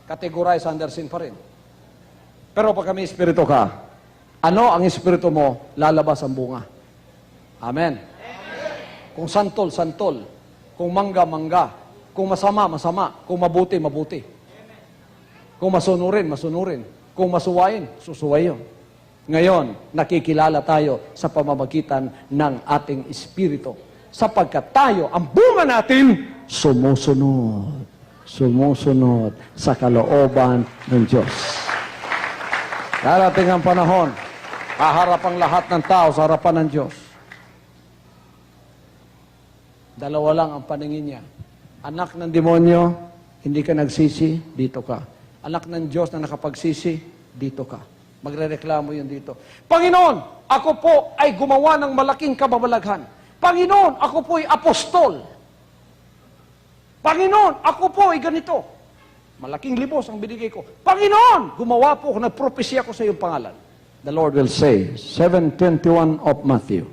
Categorize under sin pa rin. Pero pag may espiritu ka, ano ang espiritu mo, lalabas ang bunga. Amen. Kung santol, santol. Kung mangga, mangga. Kung masama, masama. Kung mabuti, mabuti. Kung masunurin, masunurin. Kung masuwain, susuwayin. Ngayon, nakikilala tayo sa pamamagitan ng ating espiritu. Sapagkat tayo, ang bunga natin, sumusunod. Sumusunod sa kalooban ng Diyos. Darating ang panahon, haharap ang lahat ng tao sa harapan ng Diyos. Dalawa lang ang paningin niya. Anak ng demonyo, hindi ka nagsisi, dito ka. Anak ng Diyos na nakapagsisi, dito ka. Magrereklamo yun dito. Panginoon, ako po ay gumawa ng malaking kababalaghan. Panginoon, ako po ay apostol. Panginoon, ako po ay ganito. Malaking libos ang binigay ko. Panginoon, gumawa po ako, nagpropesya ko sa iyong pangalan. The Lord will say, 7:21 of Matthew,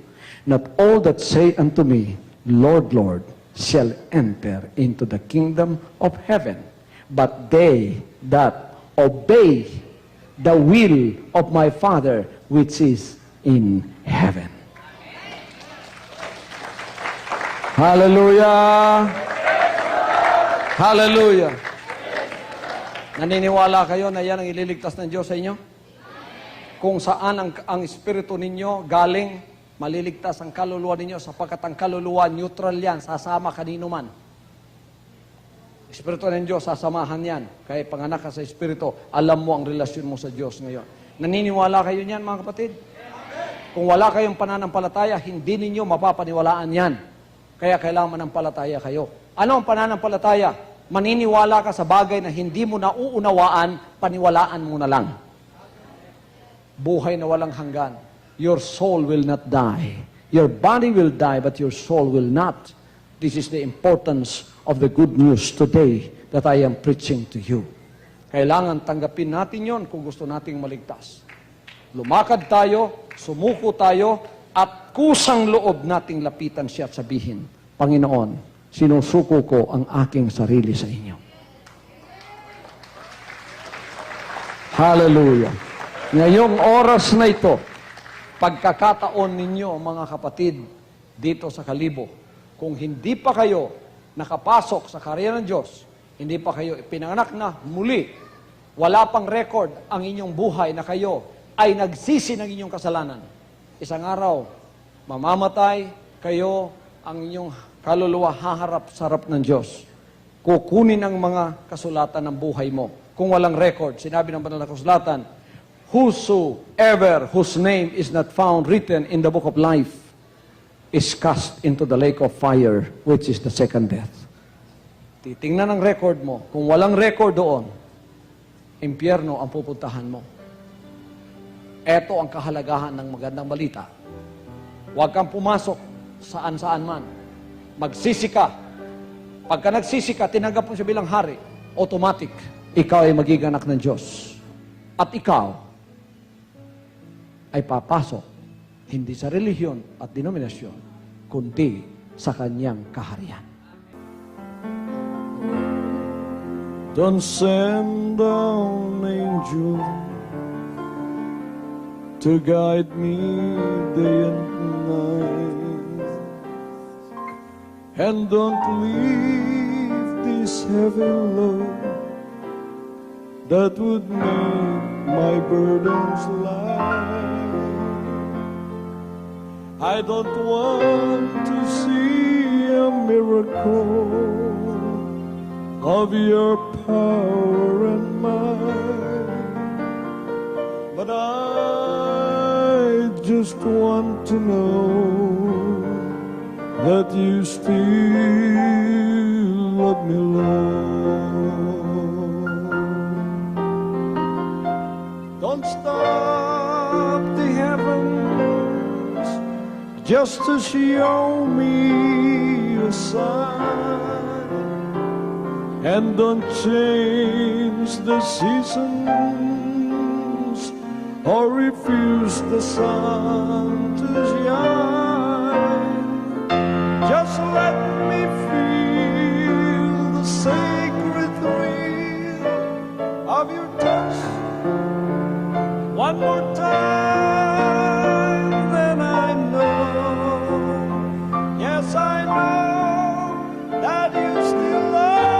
not all that say unto me, Lord, Lord, shall enter into the kingdom of heaven, but they that obey the will of my Father which is in heaven. Hallelujah! Hallelujah! Naniniwala kayo na yan ang ililigtas ng Diyos sa inyo? Kung saan ang espiritu ninyo galing, maliligtas ang kaluluwa ninyo sapagkat ang kaluluwa neutral yan, sasama kanino man. Espiritu ng Diyos, sasamahan yan. Kaya panganak ka sa Espiritu, alam mo ang relasyon mo sa Diyos ngayon. Naniniwala kayo niyan, mga kapatid? Kung wala kayong pananampalataya, hindi ninyo mapapaniwalaan yan. Kaya kailangan manampalataya kayo. Ano ang pananampalataya? Maniniwala ka sa bagay na hindi mo nauunawaan, paniwalaan mo na lang. Buhay na walang hanggan. Your soul will not die. Your body will die, but your soul will not. This is the importance of the good news today that I am preaching to you. Kailangan tanggapin natin yon kung gusto nating maligtas. Lumakad tayo, sumuko tayo, at kusang loob nating lapitan siya at sabihin, Panginoon, sinusuko ko ang aking sarili sa inyo. Hallelujah. Ngayong oras na ito, pagkakataon ninyo, mga kapatid, dito sa Kalibo, kung hindi pa kayo nakapasok sa karya ng Diyos, hindi pa kayo pinanganak na muli, wala pang record ang inyong buhay na kayo ay nagsisi ng inyong kasalanan. Isang araw, mamamatay kayo, ang inyong kaluluwa haharap sa harap ng Diyos. Kukunin ang mga kasulatan ng buhay mo. Kung walang record, sinabi ng banal na kasulatan, whosoever whose name is not found written in the book of life is cast into the lake of fire, which is the second death. Titingnan ang record mo. Kung walang record doon, impyerno ang pupuntahan mo. Ito ang kahalagahan ng magandang balita. Huwag kang pumasok saan-saan man. Magsisi ka. Pagka nagsisi ka, tinanggap mo siya bilang hari, automatic, ikaw ay magiging anak ng Diyos. At ikaw ay papasok hindi sa relihiyon at denominasyon, kundi sa kanyang kaharian. Don't send down angel to guide me day and night, and don't leave this heavy load that would make my burdens light. I don't want to see a miracle of your power and might, but I just want to know that you still love me, Lord. Don't stop the heavens just to show me a sign, and don't change the seasons or refuse the sun to shine. Just let me feel the sacred thrill of your touch one more time, then I know, yes I know, that you still love me.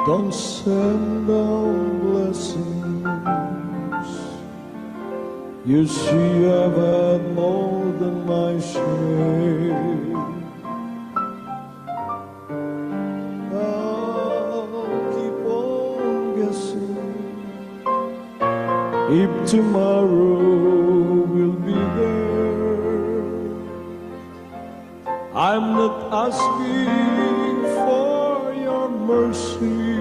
Don't send down blessings. You see I've had more than my share. I'll keep on guessing if tomorrow will be there. I'm not asking for your mercy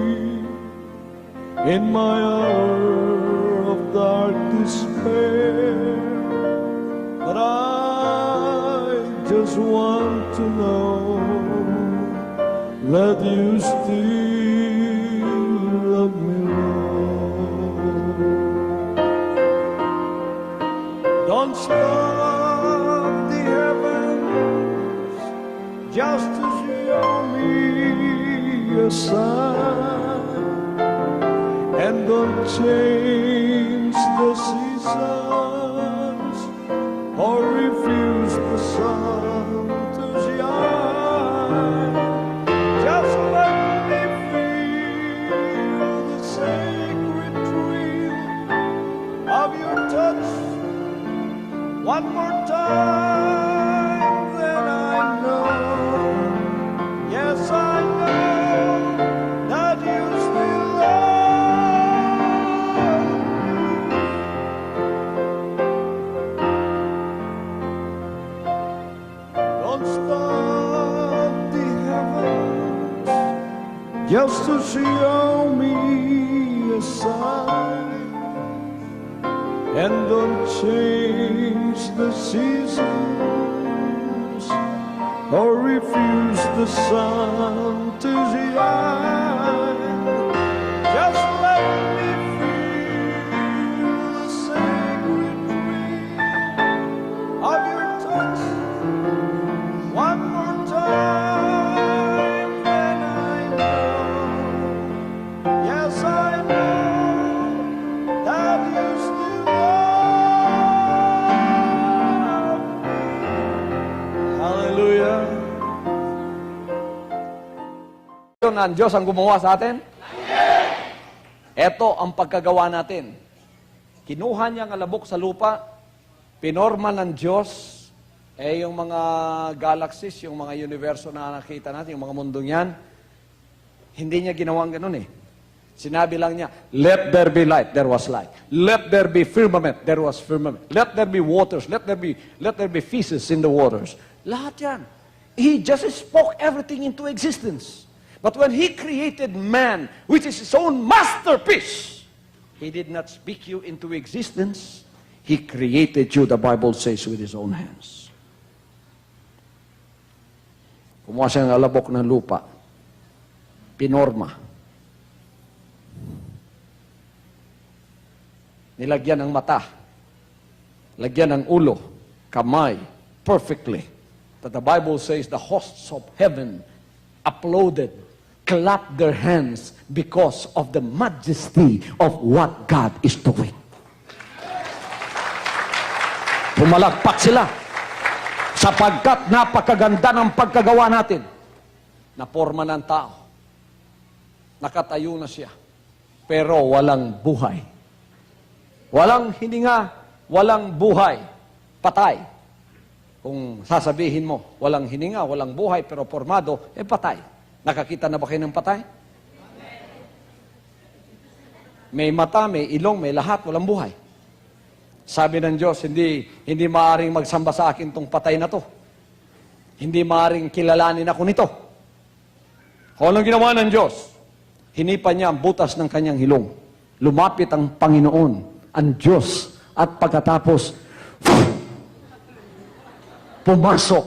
in my hour of dark despair, but I just want to know that you still love me, Lord. Don't stop the heavens just to show me a sign, and don't change the seasons or refuse the sun to shine. Just let me feel the sacred thrill of your touch one more time, then I know, yes I know, that you still love me. Don't stop the heavens just to show me a sign, and don't change the seasons or refuse the sun to shine. Just let me feel the sacred thrill of your touch one more time, then I know, yes I know, that you still love me. Hallelujah. Yun ang Diyos ang gumawa sa atin? Ito ang pagkagawa natin. Kinuha niya ang alabok sa lupa, pinorma ng Diyos, yung mga galaxies, yung mga universo na nakita natin, yung mga mundong yan, hindi niya ginawang ganun eh. Sinabi lang niya, let there be light, there was light. Let there be firmament, there was firmament. Let there be waters, let there be fishes in the waters. Lahat yan. He just spoke everything into existence. But when He created man, which is His own masterpiece, He did not speak you into existence. He created you, the Bible says, with His own hands. Kumuha siya ng alabok ng lupa. Pinorma. Nilagyan ng mata. Lagyan ng ulo. Kamay. Perfectly. That the Bible says the hosts of heaven applauded, clapped their hands because of the majesty of what God is doing. Pumalagpak sila sapagkat napakaganda ng pagkagawa natin. Na forma ng tao. Nakatayo na siya. Pero walang buhay. Walang hininga, walang buhay. Patay. Kung sasabihin mo, walang hininga, walang buhay, pero formado, patay. Nakakita na ba kayo ng patay? May mata, may ilong, may lahat, walang buhay. Sabi ng Diyos, hindi maaring magsamba sa akin tong patay na to. Hindi maaring kilalanin ako nito. Kung anong ginawa ng Diyos? Hinipa niya ang butas ng kanyang hilong. Lumapit ang Panginoon, ang Diyos, at pagkatapos, pumasok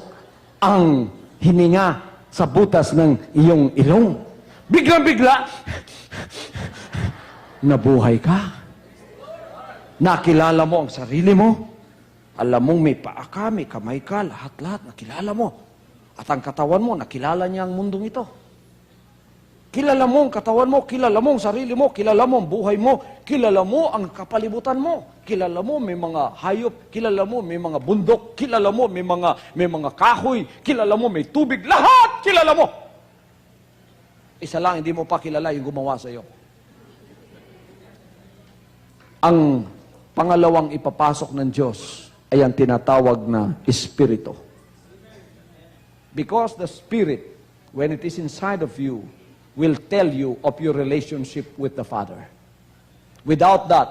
ang hininga sa butas ng iyong ilong. Biglang-bigla, nabuhay ka. Nakilala mo ang sarili mo. Alam mong may paa ka, may kamay ka, lahat-lahat, nakilala mo. At ang katawan mo, nakilala niya ang mundong ito. Kilala mo ang katawan mo, kilala mo ang sarili mo, kilala mo ang buhay mo, kilala mo ang kapalibutan mo, kilala mo may mga hayop, kilala mo may mga bundok, kilala mo may mga kahoy, kilala mo may tubig, lahat kilala mo. Isa lang, hindi mo pa kilala yung gumawa sa iyo. Ang pangalawang ipapasok ng Diyos ay ang tinatawag na Espiritu. Because the Spirit, when it is inside of you, will tell you of your relationship with the Father. Without that,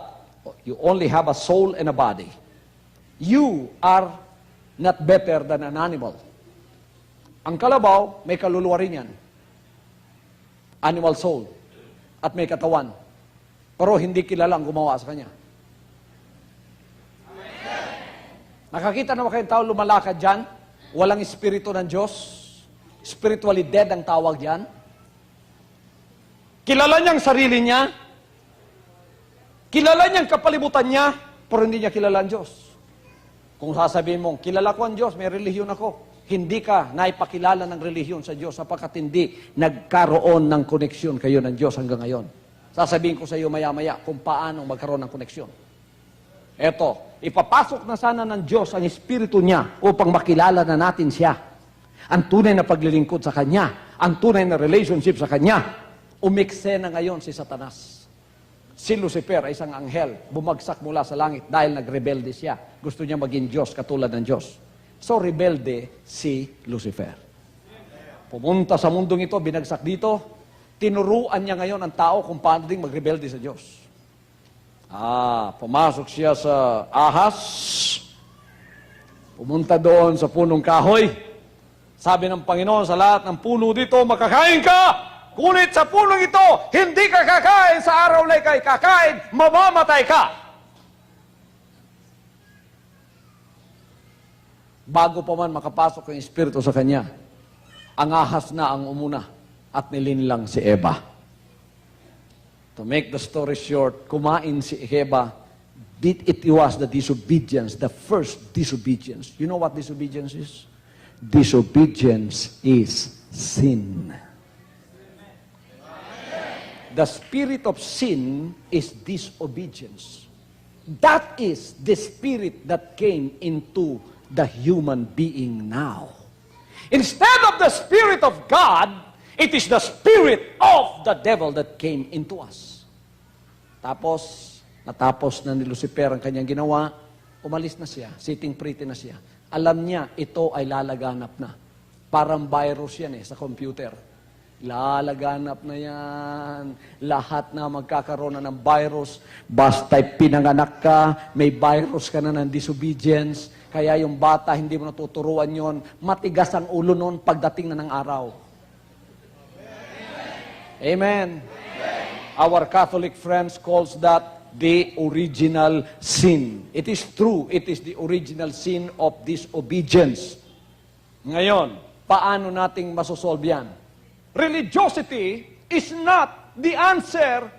you only have a soul and a body. You are not better than an animal. Ang kalabaw, may kaluluwa rin yan. Animal soul. At may katawan. Pero hindi kilala ang gumawa sa kanya. Nakakita na ba kayong tao lumalakad dyan? Walang espiritu ng Diyos? Spiritually dead ang tawag dyan? Kilala niya ang sarili niya? Kilala niya ang kapalibutan niya? Pero hindi niya kilala ang Diyos. Kung sasabihin mo, kilala ko ang Diyos, may relihiyon ako. Hindi ka naipakilala ng relihiyon sa Diyos sapagkat hindi nagkaroon ng koneksyon kayo ng Diyos hanggang ngayon. Sasabihin ko sa iyo maya-maya kung paano magkaroon ng koneksyon. Eto, ipapasok na sana ng Diyos ang Espiritu niya upang makilala na natin siya. Ang tunay na paglilingkod sa Kanya, ang tunay na relationship sa Kanya. Umikse na ngayon si Satanas. Si Lucifer ay isang anghel, bumagsak mula sa langit dahil nagrebelde siya. Gusto niya maging Diyos katulad ng Diyos. So rebelde si Lucifer. Pumunta sa mundong ito, binagsak dito, tinuruan niya ngayon ang tao kung paano ding magrebelde sa Diyos. Pumasok siya sa ahas, pumunta doon sa punong kahoy. Sabi ng Panginoon, sa lahat ng puno dito, makakain ka! Ngunit sa punong ito, hindi ka kakain sa araw na ika'y kakain, mamamatay ka. Bago pa man makapasok ang Espiritu sa kanya, ang ahas na ang umuna at nilinlang si Eva. To make the story short, kumain si Eva. It was the disobedience, the first disobedience. You know what disobedience is? Disobedience is sin. The spirit of sin is disobedience. That is the spirit that came into the human being now. Instead of the Spirit of God, it is the spirit of the devil that came into us. Natapos na ni Lucifer ang kanyang ginawa, umalis na siya, sitting pretty na siya. Alam niya, ito ay lalaganap na. Parang virus yan sa computer. Lalaganap na yan. Lahat na magkakaroon na ng virus. Basta'y pinanganak ka, may virus ka na ng disobedience. Kaya yung bata, hindi mo natuturuan yon. Matigas ang ulo nun pagdating na ng araw. Amen. Our Catholic friends calls that the original sin. It is true, it is the original sin of disobedience. Ngayon, paano nating masosolve yan? Religiosity is not the answer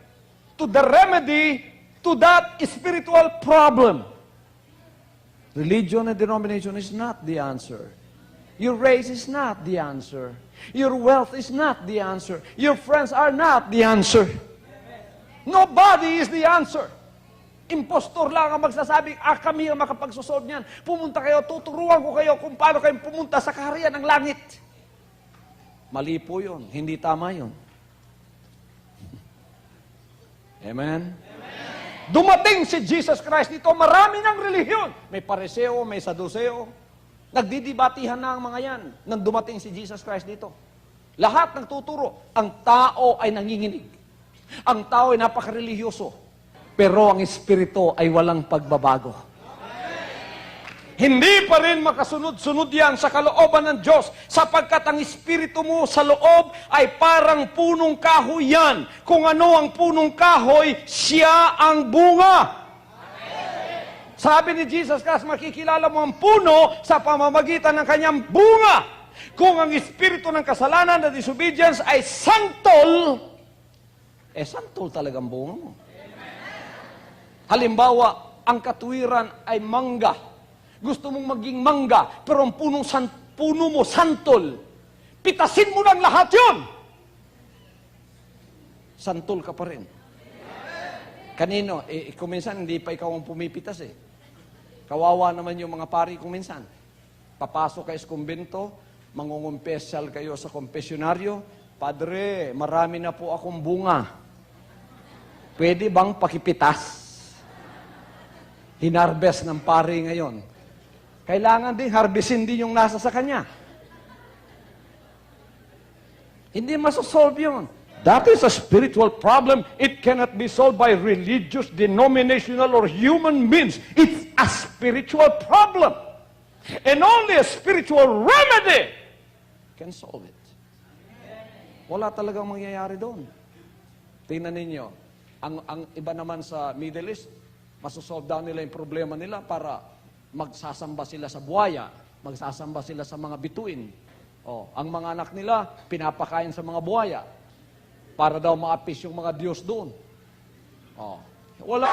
to the remedy to that spiritual problem. Religion and denomination is not the answer. Your race is not the answer. Your wealth is not the answer. Your friends are not the answer. Nobody is the answer. Impostor lang ang magsasabing, kami ang makapagsosolve niyan. Pumunta kayo, tuturuan ko kayo kung paano kayong pumunta sa kaharian ng langit. Mali po yun. Hindi tama yun. Amen? Dumating si Jesus Christ dito, marami ng relihiyon. May Pariseo, may Saduseo, Nagdidibatihan na ang mga yan nang dumating si Jesus Christ dito. Lahat nagtuturo. Ang tao ay nanginginig. Ang tao ay napakarelihiyoso. Pero ang Espiritu ay walang pagbabago. Hindi pa rin makasunod-sunod yan sa kalooban ng Diyos sapagkat ang Espiritu mo sa loob ay parang punong kahoy yan. Kung ano ang punong kahoy, siya ang bunga. Sabi ni Jesus Christ, makikilala mo ang puno sa pamamagitan ng kanyang bunga. Kung ang espiritu ng kasalanan na disobedience ay santol, santol talagang bunga mo. Halimbawa, ang katuwiran ay mangga. Gusto mong maging mangga, pero ang puno mo santol. Pitasin mo lang lahat yun. Santol ka pa rin. Kanino? Kung minsan, hindi pa ikaw ang pumipitas Kawawa naman yung mga pari kung minsan. Papasok kayo sa kumbento, mangungumpesyal kayo sa kompesyonaryo, Padre, marami na po akong bunga. Pwede bang pakipitas? Hinarbest ng pari ngayon. Kailangan din harvestin din yung nasa sa kanya. Hindi masosolve yun. That is a spiritual problem. It cannot be solved by religious, denominational, or human means. It's a spiritual problem. And only a spiritual remedy can solve it. Wala talagang mangyayari doon. Tingnan ninyo, ang iba naman sa Middle East, masosolve down nila yung problema nila para magsasamba sila sa buhaya, magsasamba sila sa mga bituin. Ang mga anak nila, pinapakain sa mga buhaya para daw maapis yung mga Diyos doon. Wala.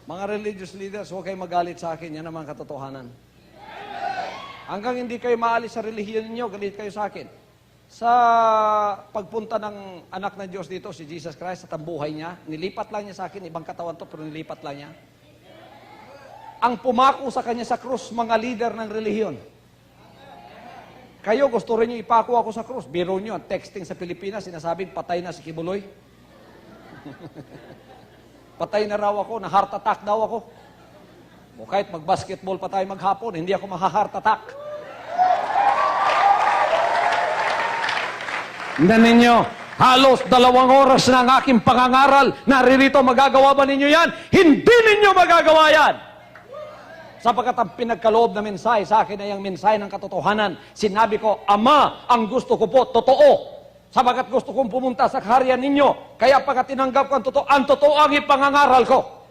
Mga religious leaders, huwag kayo magalit sa akin. Yan naman katotohanan. Hanggang hindi kayo maalis sa relihiyon ninyo, galit kayo sa akin. Sa pagpunta ng anak ng Diyos dito, si Jesus Christ, at ang buhay niya, nilipat lang niya sa akin, ibang katawan to, pero nilipat lang niya. Ang pumako sa kanya sa krus, mga leader ng relihiyon. Kayo, gusto rin niyo ipako ako sa krus. Biro niyo, texting sa Pilipinas, sinasabing patay na si Kibuloy. Patay na raw ako, na heart attack daw ako. O kahit mag-basketball pa tayo maghapon, hindi ako maha-heart attack. Tingnan ninyo, halos 2 oras na ang aking pangangaral. Naririto, magagawa ba ninyo yan? Hindi ninyo magagawa yan! Sapagkat ang pinagkaloob na mensahe sa akin ay ang mensahe ng katotohanan. Sinabi ko, Ama, ang gusto ko po, totoo. Sapagkat gusto kong pumunta sa kaharian ninyo. Kaya pagkat tinanggap ko ang totoo ang ipangangaral ko.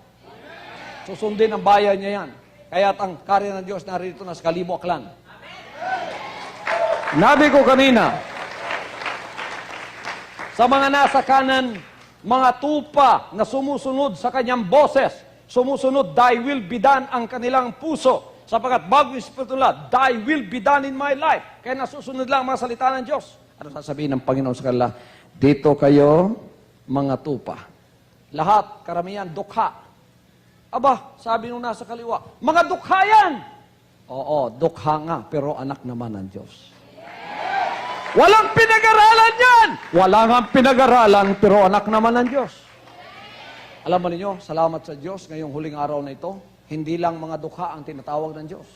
Susundin ang bayan niya yan. Kaya ang kaharian ng Diyos narito na sa Kalibo Aklan. Nabi ko kanina, sa mga nasa kanan, mga tupa na sumusunod sa kanyang boses, sumusunod, thy will be done ang kanilang puso. Sapagkat bago yung Espiritu nila, thy will be done in my life. Kaya nasusunod lang ang mga salita ng Diyos. Ano sasabihin ng Panginoon sa kanila? Dito kayo, mga tupa. Lahat, karamihan, dukha. Aba, sabi nung nasa kaliwa, mga dukha yan! Oo, dukha nga, pero anak naman ng Diyos. Walang pinag-aralan yan! Wala nga pinag-aralan, pero anak naman ng Diyos. Alam mo ninyo, salamat sa Diyos ngayong huling araw na ito, hindi lang mga dukha ang tinatawag ng Diyos.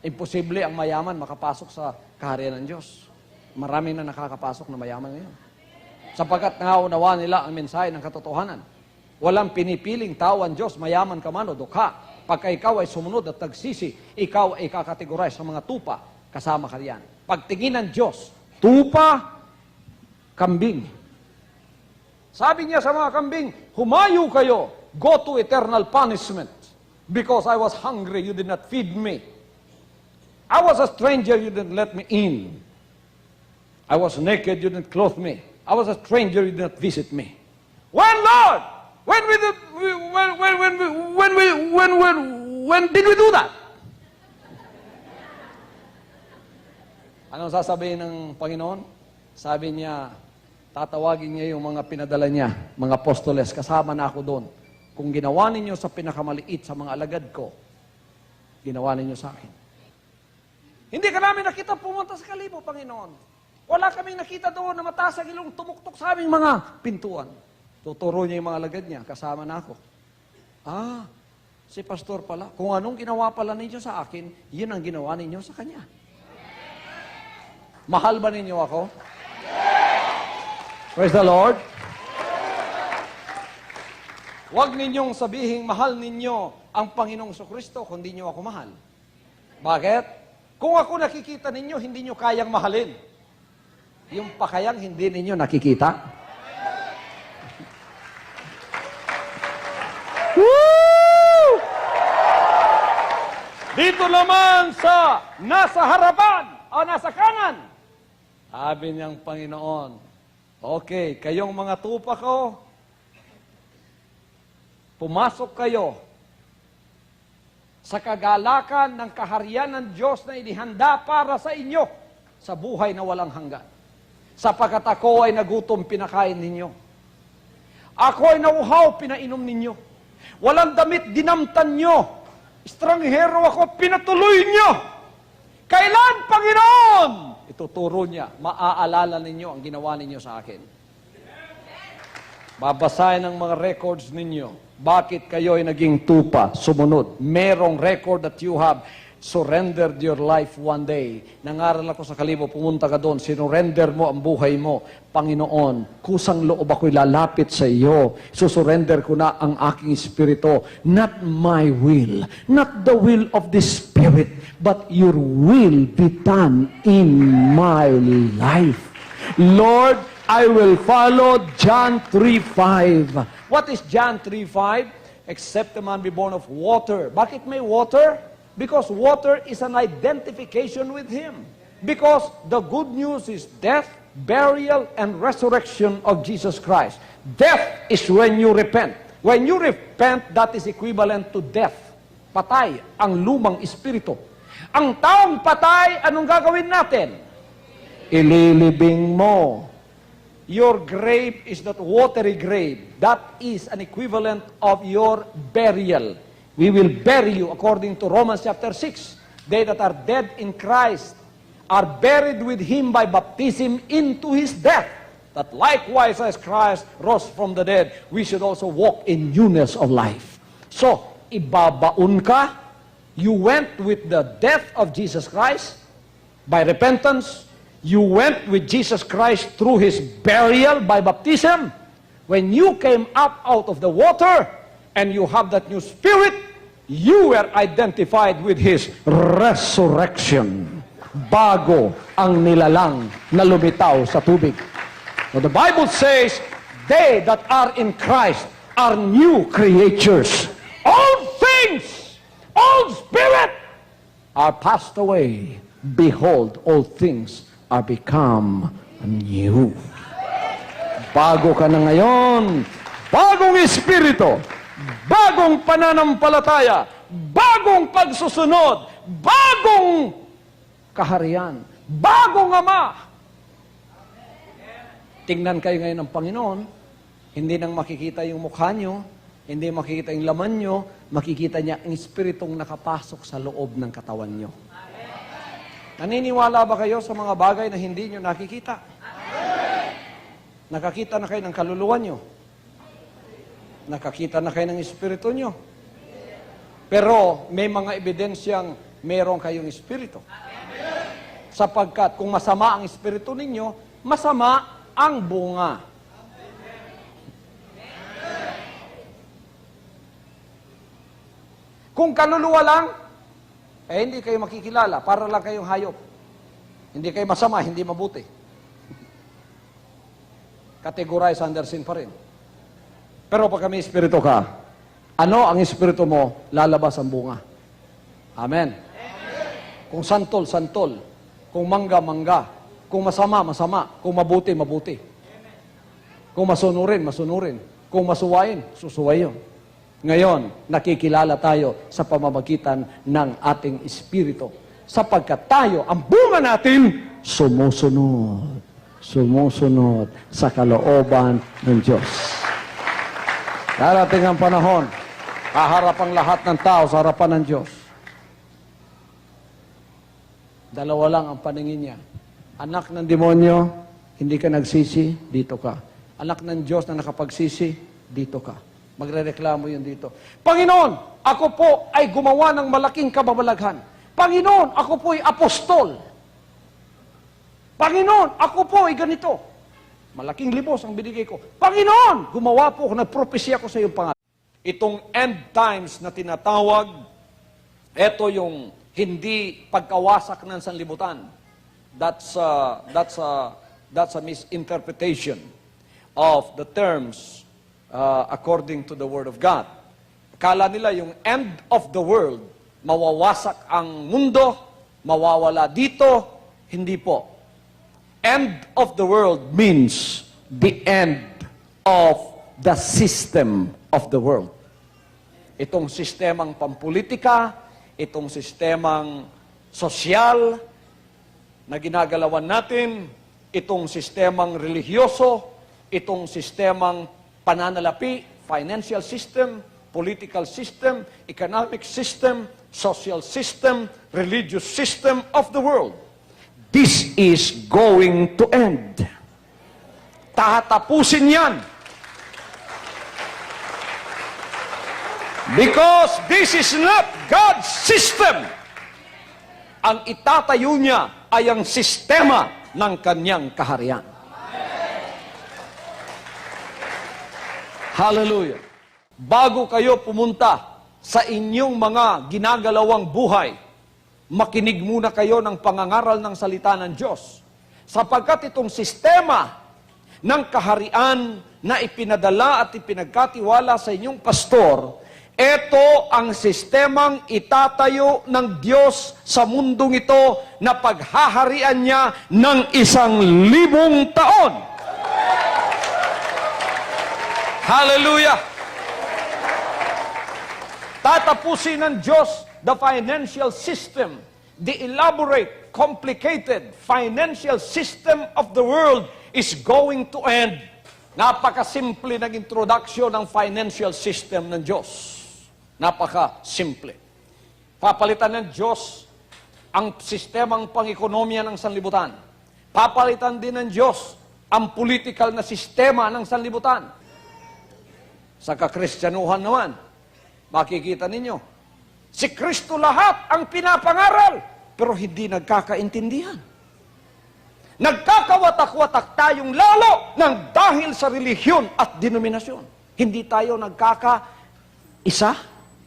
Imposible ang mayaman makapasok sa kaharian ng Diyos. Marami na nakakapasok na mayaman ngayon. Sapagkat naunawa nila ang mensahe ng katotohanan. Walang pinipiling tao ang Diyos, mayaman ka man o dukha. Pagka ikaw ay sumunod at tagsisi, ikaw ay kakategorize sa mga tupa, kasama ka riyan. Pagtingin ng Diyos, tupa, kambing. Sabi niya sa mga kambing, humayo kayo, go to eternal punishment. Because I was hungry, you did not feed me. I was a stranger, you didn't let me in. I was naked, you didn't clothe me. I was a stranger, you did not visit me. When, Lord? When did we do that? Anong sasabihin ng Panginoon? Sabi niya, tatawagin niya yung mga pinadala niya, mga apostoles, kasama na ako doon. Kung ginawa ninyo sa pinakamaliit sa mga alagad ko, ginawa ninyo sa akin. Hindi ka namin nakita pumunta sa Kalibo, Panginoon. Wala kaming nakita doon na mataas ang ilong tumuktok sa aming mga pintuan. Tuturo niya yung mga alagad niya, kasama na ako. Si pastor pala, kung anong ginawa pala ninyo sa akin, yun ang ginawa ninyo sa kanya. Mahal ba ninyo ako? Praise the Lord. Huwag ninyong sabihing mahal ninyo ang Panginoong Kristo kung hindi nyo ako mahal. Bakit? Kung ako nakikita ninyo, hindi nyo kayang mahalin. Yung pakayang hindi ninyo nakikita. Woo! Dito naman sa nasa harapan o nasa kanan, sabi niyang Panginoon, okay, kayong mga tupa ko, pumasok kayo sa kagalakan ng kaharian ng Diyos na inihanda para sa inyo sa buhay na walang hanggan. Sapagkat ako ay nagutom, pinakain ninyo. Ako ay nauhaw, pinainom ninyo. Walang damit, dinamtan nyo. Estranghero ako, pinatuloy nyo. Kailan, Panginoon? Ituturo niya, maaalala ninyo ang ginawa ninyo sa akin. Babasahin ang mga records ninyo. Bakit kayo ay naging tupa, sumunod? Merong record that you have surrendered your life one day. Nangaral ako sa Kalibo, pumunta ka doon, sinurrender mo ang buhay mo. Panginoon, kusang loob ako'y lalapit sa iyo. Susurrender ko na ang aking espiritu. Not my will, not the will of the Spirit, but your will be done in my life. Lord, I will follow John 3:5. What is John 3:5? Except a man be born of water. Bakit may water? Because water is an identification with Him. Because the good news is death, burial, and resurrection of Jesus Christ. Death is when you repent. When you repent, that is equivalent to death. Patay ang lumang espiritu. Ang taong patay, anong gagawin natin? Ililibing mo. Your grave is not watery grave. That is an equivalent of your burial. We will bury you according to Romans chapter 6. They that are dead in Christ are buried with Him by baptism into His death. That likewise as Christ rose from the dead, we should also walk in newness of life. So, ibabaon ka. You went with the death of Jesus Christ by repentance. You went with Jesus Christ through His burial by baptism. When you came up out of the water and you have that new spirit, you were identified with His resurrection. Bago ang nilalang na lumitaw sa tubig. So the Bible says, they that are in Christ are new creatures. All things, all spirit are passed away. Behold, all things are become new. Bago ka na ngayon, bagong espiritu, bagong pananampalataya, bagong pagsusunod, bagong kaharian, bagong Ama. Tingnan kayo ngayon ng Panginoon, hindi nang makikita yung mukha nyo, hindi makikita yung laman nyo, makikita niya ang espiritong nakapasok sa loob ng katawan nyo. Naniniwala ba kayo sa mga bagay na hindi nyo nakikita? Nakakita na kayo ng kaluluwa nyo? Nakakita na kayo ng espiritu nyo? Pero may mga ebidensyang meron kayong espiritu. Sapagkat kung masama ang espiritu ninyo, masama ang bunga. Kung kaluluwa lang, hindi kayo makikilala. Para lang kayong hayop. Hindi kayo masama, hindi mabuti. Categorize under sin pa rin. Pero pag may espiritu ka, ano ang espiritu mo, lalabas ang bunga. Amen. Kung santol, santol. Kung mangga, mangga. Kung masama, masama. Kung mabuti, mabuti. Kung masunurin, masunurin. Kung masuwain, susuwayin. Ngayon, nakikilala tayo sa pamamagitan ng ating espiritu. Sapagkat tayo, ang bunga natin, sumusunod. Sumusunod sa kalooban ng Diyos. Darating ang panahon, haharap ang lahat ng tao sa harapan ng Diyos. Dalawa lang ang paningin niya. Anak ng demonyo, hindi ka nagsisi, dito ka. Anak ng Diyos na nakapagsisi, dito ka. Magrereklamo yun dito. Panginoon, ako po ay gumawa ng malaking kababalaghan. Panginoon, ako po ay apostol. Panginoon, ako po ay ganito. Malaking libos ang binigay ko. Panginoon, gumawa po ako, nagpropesya ako sa iyong pangalan. Itong end times na tinatawag, ito yung hindi pagkawasak ng sanlibutan. That's a misinterpretation of the terms according to the Word of God. Akala nila yung end of the world, mawawasak ang mundo, mawawala dito, hindi po. End of the world means the end of the system of the world. Itong sistemang pampolitika, itong sistemang sosyal na ginagalawan natin, itong sistemang religyoso, itong sistemang pananalapi, financial system, political system, economic system, social system, religious system of the world. This is going to end. Tatapusin yan. Because this is not God's system. Ang itatayo niya ay ang sistema ng kanyang kaharian. Hallelujah. Bago kayo pumunta sa inyong mga ginagalawang buhay, makinig muna kayo ng pangangaral ng salita ng Diyos. Sapagkat itong sistema ng kaharian na ipinadala at ipinagkatiwala sa inyong pastor, ito ang sistemang itatayo ng Diyos sa mundong ito na paghaharian niya ng 1,000 taon. Hallelujah! Tatapusin ng Diyos the financial system, the elaborate, complicated financial system of the world is going to end. Napakasimple ng introduction ng financial system ng Diyos. Napakasimple. Papalitan ng Diyos ang sistemang pang-ekonomiya ng sanlibutan. Papalitan din ng Diyos ang political na sistema ng sanlibutan. Sa kakristyanuhan naman, makikita ninyo, si Kristo lahat ang pinapangaral, pero hindi nagkakaintindihan. Nagkakawatak-watak tayong lalo ng dahil sa relihiyon at denominasyon. Hindi tayo nagkakaisa,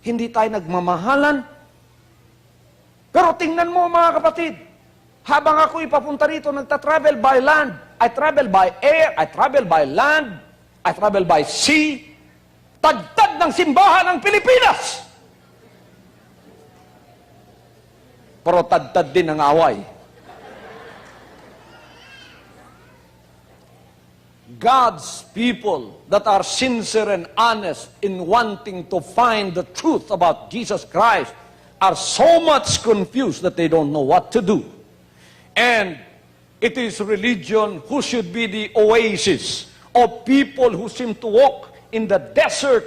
hindi tayo nagmamahalan. Pero tingnan mo mga kapatid, habang ako ipapunta rito, nagta-travel by land, I travel by air, I travel by land, I travel by sea, tagtad ng simbahan ng Pilipinas. Pero tad-tad din ang away. God's people that are sincere and honest in wanting to find the truth about Jesus Christ are so much confused that they don't know what to do. And it is religion who should be the oasis of people who seem to walk in the desert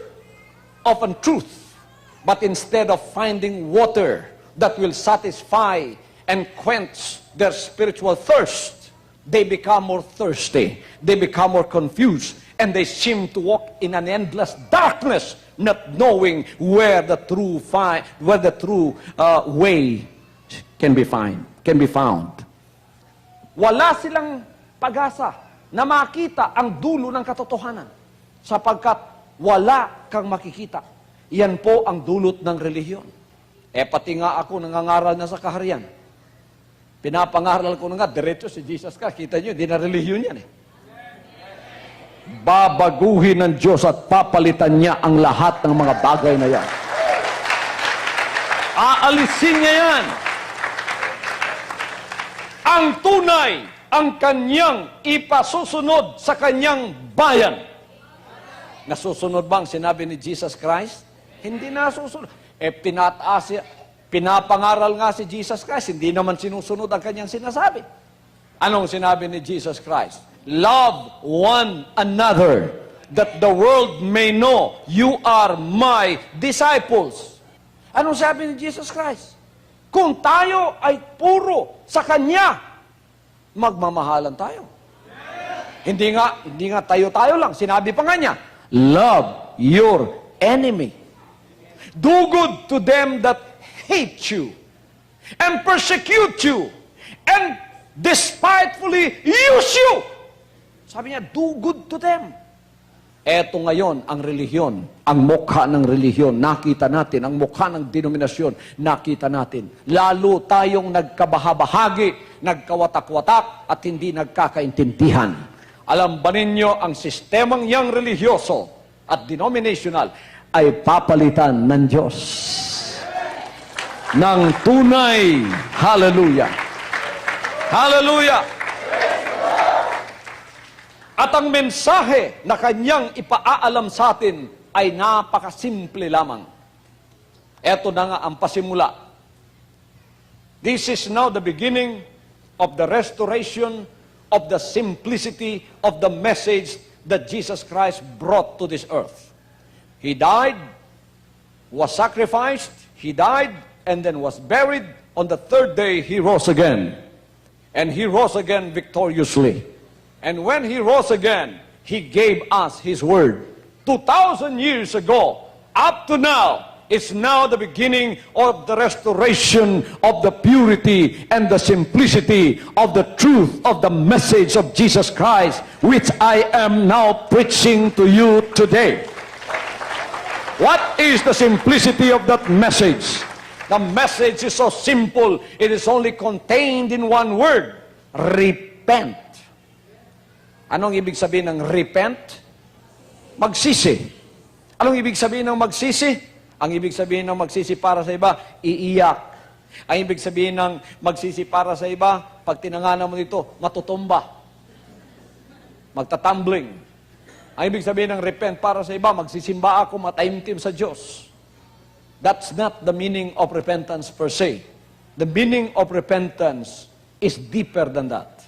of untruth, but instead of finding water that will satisfy and quench their spiritual thirst, they become more thirsty, they become more confused, and they seem to walk in an endless darkness, not knowing where the true way can be found. Wala silang pag-asa na makita ang dulo ng katotohanan, sapagkat wala kang makikita. Yan po ang dulot ng relihiyon. Pati nga ako nangangaral na sa kaharian. Pinapangaral ko na nga, diretso si Jesus Christ. Kita nyo, di na relihiyon yan Babaguhin ng Diyos at papalitan niya ang lahat ng mga bagay na yan. Aalisin niya yan. Ang tunay, ang kanyang ipasusunod sa kanyang bayan. Nasusunod bang sinabi ni Jesus Christ? Hindi nasusunod. Pinapangaral nga si Jesus Christ, hindi naman sinusunod ang kanyang sinasabi. Anong sinabi ni Jesus Christ? Love one another, that the world may know you are my disciples. Anong sabi ni Jesus Christ? Kung tayo ay puro sa Kanya, magmamahalan tayo. Hindi nga tayo lang. Sinabi pa nga niya, love your enemy. Do good to them that hate you and persecute you and despitefully use you. Sabi niya, do good to them. Eto ngayon ang relihiyon, ang mukha ng relihiyon, nakita natin, ang mukha ng denominasyon, nakita natin. Lalo tayong nagkabahabahagi, nagkawatak-watak, at hindi nagkakaintindihan. Alam ba ninyo, ang sistemang yang religyoso at denominational ay papalitan ng Diyos ng tunay. Hallelujah! Hallelujah! At ang mensahe na kanyang ipaaalam sa atin ay napakasimple lamang. Ito na nga ang pasimula. This is now the beginning of the restoration of the simplicity of the message that Jesus Christ brought to this earth. He died, was sacrificed, He died, and then was buried. On the third day, He rose again. And He rose again victoriously. And when He rose again, He gave us His word. 2,000 years ago, up to now, it's now the beginning of the restoration of the purity and the simplicity of the truth of the message of Jesus Christ, which I am now preaching to you today. What is the simplicity of that message? The message is so simple, it is only contained in one word: repent. Anong ibig sabihin ng repent? Magsisi. Anong ibig sabihin ng magsisi? Ang ibig sabihin ng magsisi para sa iba, iiyak. Ang ibig sabihin ng magsisi para sa iba, pag tinanganan mo dito, matutumba. Magtatumbling. Ang ibig sabihin ng repent para sa iba, magsisimba ako, mataimtim sa Diyos. That's not the meaning of repentance per se. The meaning of repentance is deeper than that.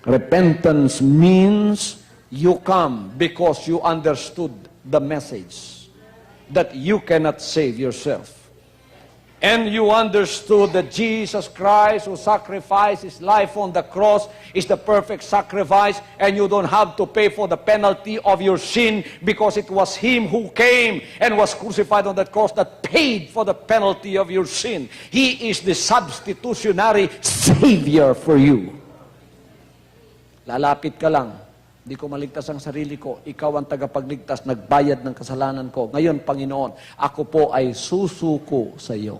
Repentance means you come because you understood the message that you cannot save yourself. And you understood that Jesus Christ, who sacrificed His life on the cross, is the perfect sacrifice, and you don't have to pay for the penalty of your sin because it was Him who came and was crucified on that cross that paid for the penalty of your sin. He is the substitutionary Savior for you. Lalapit ka lang. Di ko maligtas ang sarili ko. Ikaw ang tagapagligtas, nagbayad ng kasalanan ko. Ngayon, Panginoon, ako po ay susuko sa iyo.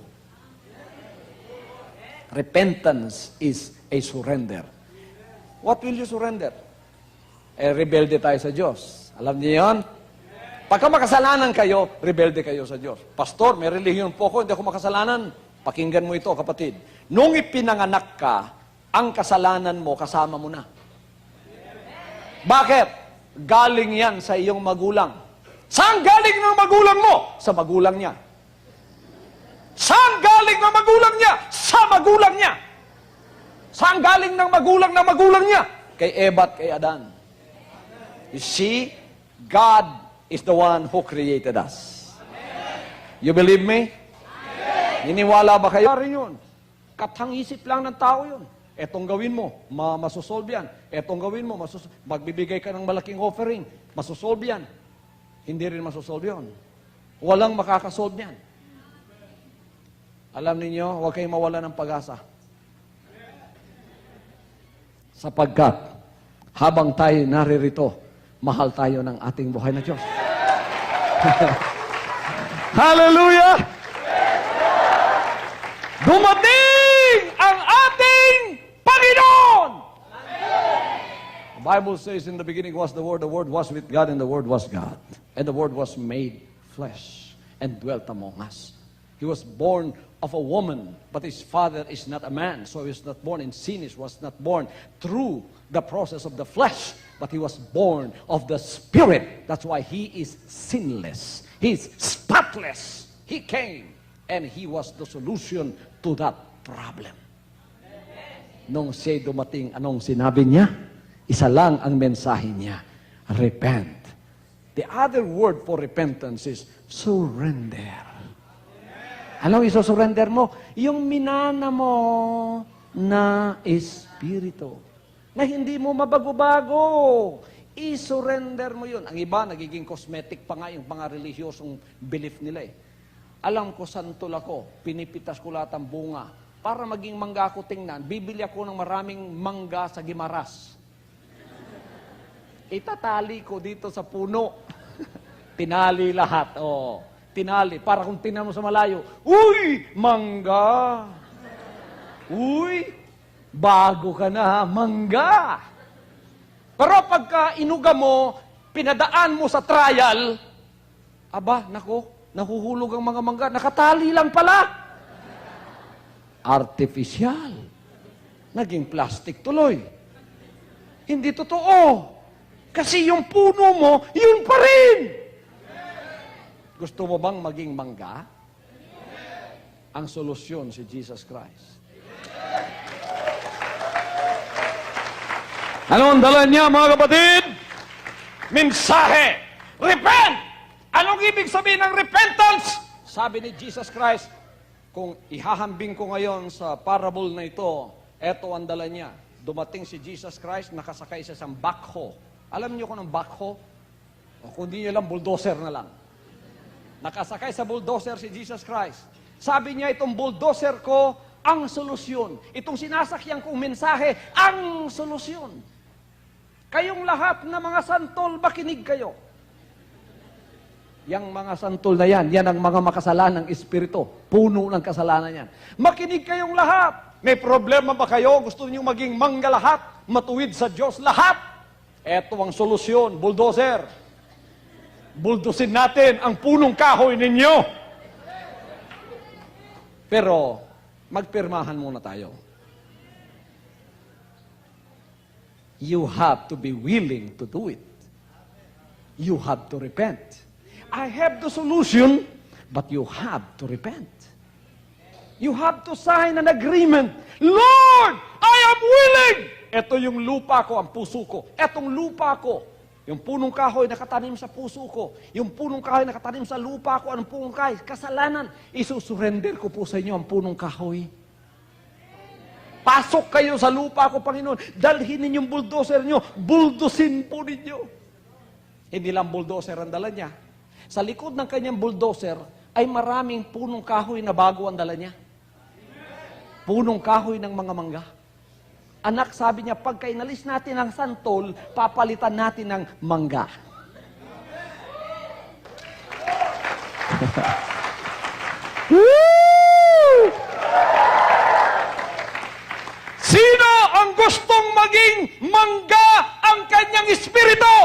Repentance is a surrender. What will you surrender? Rebelde tayo sa Diyos. Alam niyo yan? Pagka makasalanan kayo, rebelde kayo sa Diyos. Pastor, may relihiyon po ako, hindi ako makasalanan. Pakinggan mo ito, kapatid. Nung ipinanganak ka, ang kasalanan mo, kasama mo na. Bakit? Galing yan sa iyong magulang. Saan galing ng magulang mo? Sa magulang niya. Saan galing ng magulang niya? Sa magulang niya. Saan galing ng magulang niya? Kay Eva at kay Adan. You see, God is the one who created us. You believe me? Niniwala ba kayo? Yun. Katang-isip lang ng tao yun. Etong gawin mo, masusolve yan. Etong gawin mo, magbibigay ka ng malaking offering, masusolve yan. Hindi rin masusolve yun. Walang makakasolve yan. Alam ninyo, huwag kayong mawala ng pag-asa. Sapagkat, habang tayo naririto, mahal tayo ng ating buhay na Diyos. Hallelujah! Dumating ang ating Panginoon! The Bible says, in the beginning was the Word was with God, and the Word was God. And the Word was made flesh and dwelt among us. He was born of a woman, but his father is not a man, so he was not born in sin. He was not born through the process of the flesh, but he was born of the Spirit. That's why he is sinless. He's spotless. He came, and he was the solution to that problem. Nung siya dumating, anong sinabi niya? Isa lang ang mensahe niya, repent. The other word for repentance is surrender. Anong isosurrender mo? Yung minana mo na espiritu. Na hindi mo mabago-bago. I-surrender mo yun. Ang iba, nagiging cosmetic pa nga yung mga relihiyosong belief nila eh. Alam ko, santol ako, pinipitas ko lahat ang bunga. Para maging mangga ako tingnan, bibili ako ng maraming mangga sa Gimaras. Itatali ko dito sa puno. Tinali lahat. Oh, tinali. Para kung tingnan mo sa malayo, uy, mangga. Uy, bago ka na, mangga. Pero pagka inuga mo, pinadaan mo sa trial, aba, nako, nahuhulog ang mga mangga. Nakatali lang pala. Artificial. Naging plastic tuloy. Hindi totoo. Kasi yung puno mo, yun pa rin. Gusto mo bang maging mangga? Ang solusyon si Jesus Christ. Ano ang dala niya, mga kapatid? Mensahe! Repent! Anong ibig sabihin ng repentance? Sabi ni Jesus Christ, kung ihahambing ko ngayon sa parable na ito, eto ang dala niya. Dumating si Jesus Christ, nakasakay sa isang backhoe. Alam niyo kung anong backhoe? O kung di niyo lang, bulldozer na lang. Nakasakay sa bulldozer si Jesus Christ. Sabi niya, itong bulldozer ko, ang solusyon. Itong sinasakyan kong mensahe, ang solusyon. Kayong lahat na mga santol, makinig kayo. Yang mga santol na yan ang mga makasalanang espiritu. Puno ng kasalanan yan. Makinig kayong lahat. May problema ba kayo? Gusto niyo maging mangga lahat? Matuwid sa Diyos lahat? Ito ang solusyon, bulldozer. Buldusin natin ang punong kahoy ninyo. Pero, magpirmahan muna tayo. You have to be willing to do it. You have to repent. I have the solution, but you have to repent. You have to sign an agreement. Lord, I am willing! Ito yung lupa ko, ang puso ko. Etong lupa ko, yung punong kahoy nakatanim sa puso ko. Yung punong kahoy nakatanim sa lupa ko, anong punong kahoy? Kasalanan. Isusurrender ko po sa inyo ang punong kahoy. Pasok kayo sa lupa ko, Panginoon. Dalhin ninyong bulldozer nyo. Buldosin po ninyo. Hindi lang bulldozer ang dala niya. Sa likod ng kanyang bulldozer ay maraming punong kahoy na bago ang dala niya. Punong kahoy ng mga mangga. Anak, sabi niya, pagka inalis natin ang santol, papalitan natin ng mangga. Sino ang gustong maging mangga ang kanyang espiritu?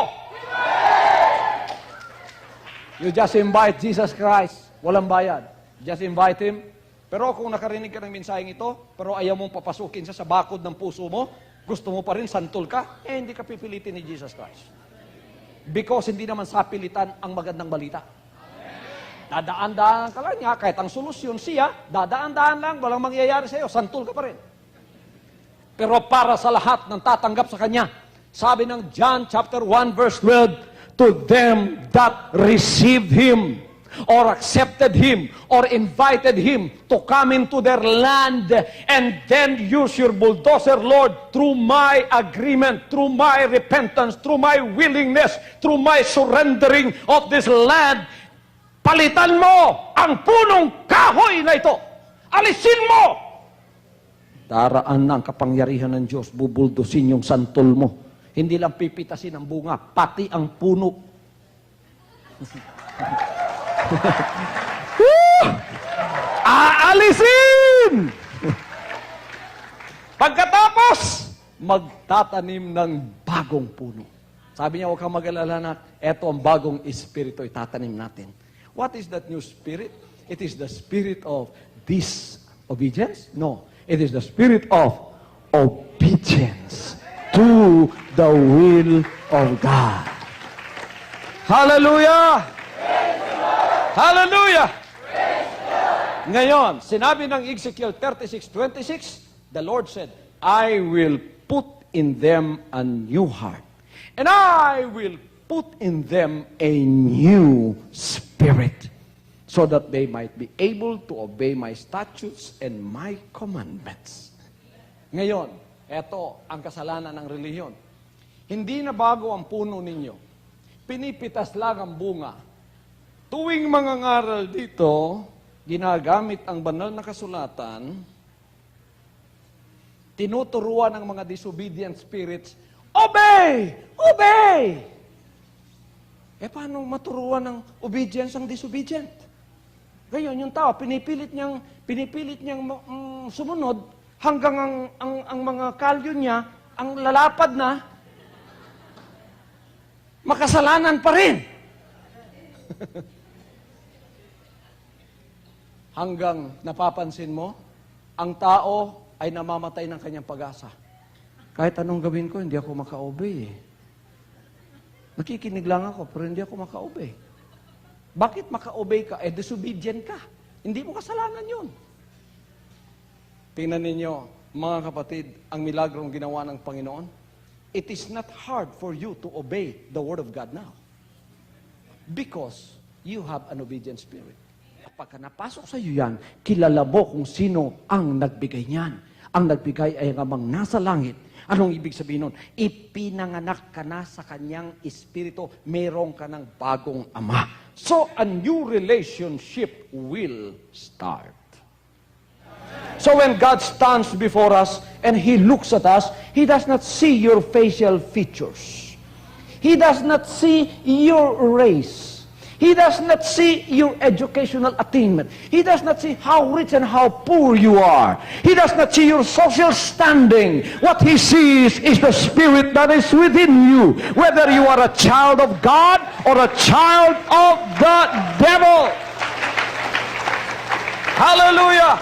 You just invite Jesus Christ. Walang bayad. Just invite Him. Pero kung nakarinig ka ng mensaheng ito, pero ayaw mong papasukin siya sa bakod ng puso mo, gusto mo pa rin santol ka, hindi ka pipilitin ni Jesus Christ. Because hindi naman sapilitan ang magandang balita. Dadaan-daan ka lang niya, kahit ang solusyon siya, dadaan-daan lang, walang mangyayari sa iyo, santol ka pa rin. Pero para sa lahat ng tatanggap sa Kanya, sabi ng John chapter 1 verse 12, to them that received Him, or accepted Him, or invited Him to come into their land, and then use your bulldozer, Lord, through my agreement, through my repentance, through my willingness, through my surrendering of this land. Palitan mo ang punong kahoy na ito. Alisin mo! Daraan ng kapangyarihan ng Diyos, bubuldusin yung santol mo. Hindi lang pipitasin ang bunga, pati ang puno. Aalisin! Pagkatapos, magtatanim ng bagong puno. Sabi niya, huwag kang mag-alala na, eto ang bagong espiritu, itatanim natin. What is that new spirit? It is the spirit of disobedience? No. It is the spirit of obedience to the will of God. Hallelujah! Hallelujah! Ngayon, sinabi ng Ezekiel 36:26, the Lord said, I will put in them a new heart, and I will put in them a new spirit, so that they might be able to obey my statutes and my commandments. Ngayon, eto ang kasalanan ng relihiyon. Hindi na bago ang puno ninyo. Pinipitas lang ang bunga. Tuwing mangangaral dito, ginagamit ang banal na kasulatan, tinuturuan ng mga disobedient spirits, obey! Obey! Paano maturuan ng obedience ang disobedient? Ngayon, yung tao, pinipilit niyang sumunod hanggang ang mga kalyo niya, ang lalapad na, makasalanan pa rin. Hanggang napapansin mo, ang tao ay namamatay ng kanyang pag-asa. Kahit anong gawin ko, hindi ako maka-obey. Nakikinig lang ako, pero hindi ako maka-obey. Bakit maka-obey ka? Disobedient ka. Hindi mo kasalanan yun. Tingnan ninyo, mga kapatid, ang milagrong ginawa ng Panginoon. It is not hard for you to obey the Word of God now. Because you have an obedient spirit. Pagka napasok sa iyo yan, kilala mo kung sino ang nagbigay niyan. Ang nagbigay ay ang amang nasa langit. Anong ibig sabihin nun? Ipinanganak ka na sa kanyang espiritu, meron ka ng bagong ama. So, a new relationship will start. So when God stands before us and He looks at us, He does not see your facial features. He does not see your race. He does not see your educational attainment. He does not see how rich and how poor you are. He does not see your social standing. What He sees is the Spirit that is within you, whether you are a child of God or a child of the devil. Hallelujah!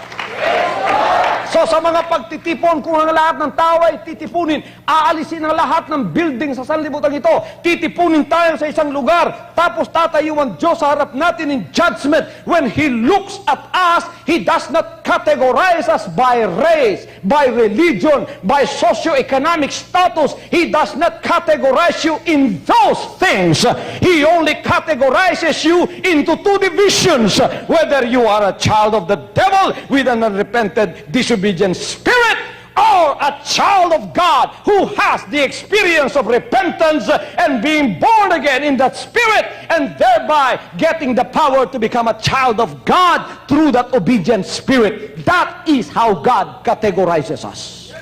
So sa mga pagtitipon, kung ang lahat ng tao ay titipunin, aalisin ang lahat ng building sa sanlibutan ito, titipunin tayo sa isang lugar, tapos tatayo ang Diyos sa harap natin in judgment. When He looks at us, He does not categorize us by race, by religion, by socioeconomic status. He does not categorize you in those things. He only categorizes you into two divisions, whether you are a child of the devil with an unrepented, disobedient spirit, or a child of God who has the experience of repentance and being born again in that spirit, and thereby getting the power to become a child of God through that obedient spirit. That is how God categorizes us.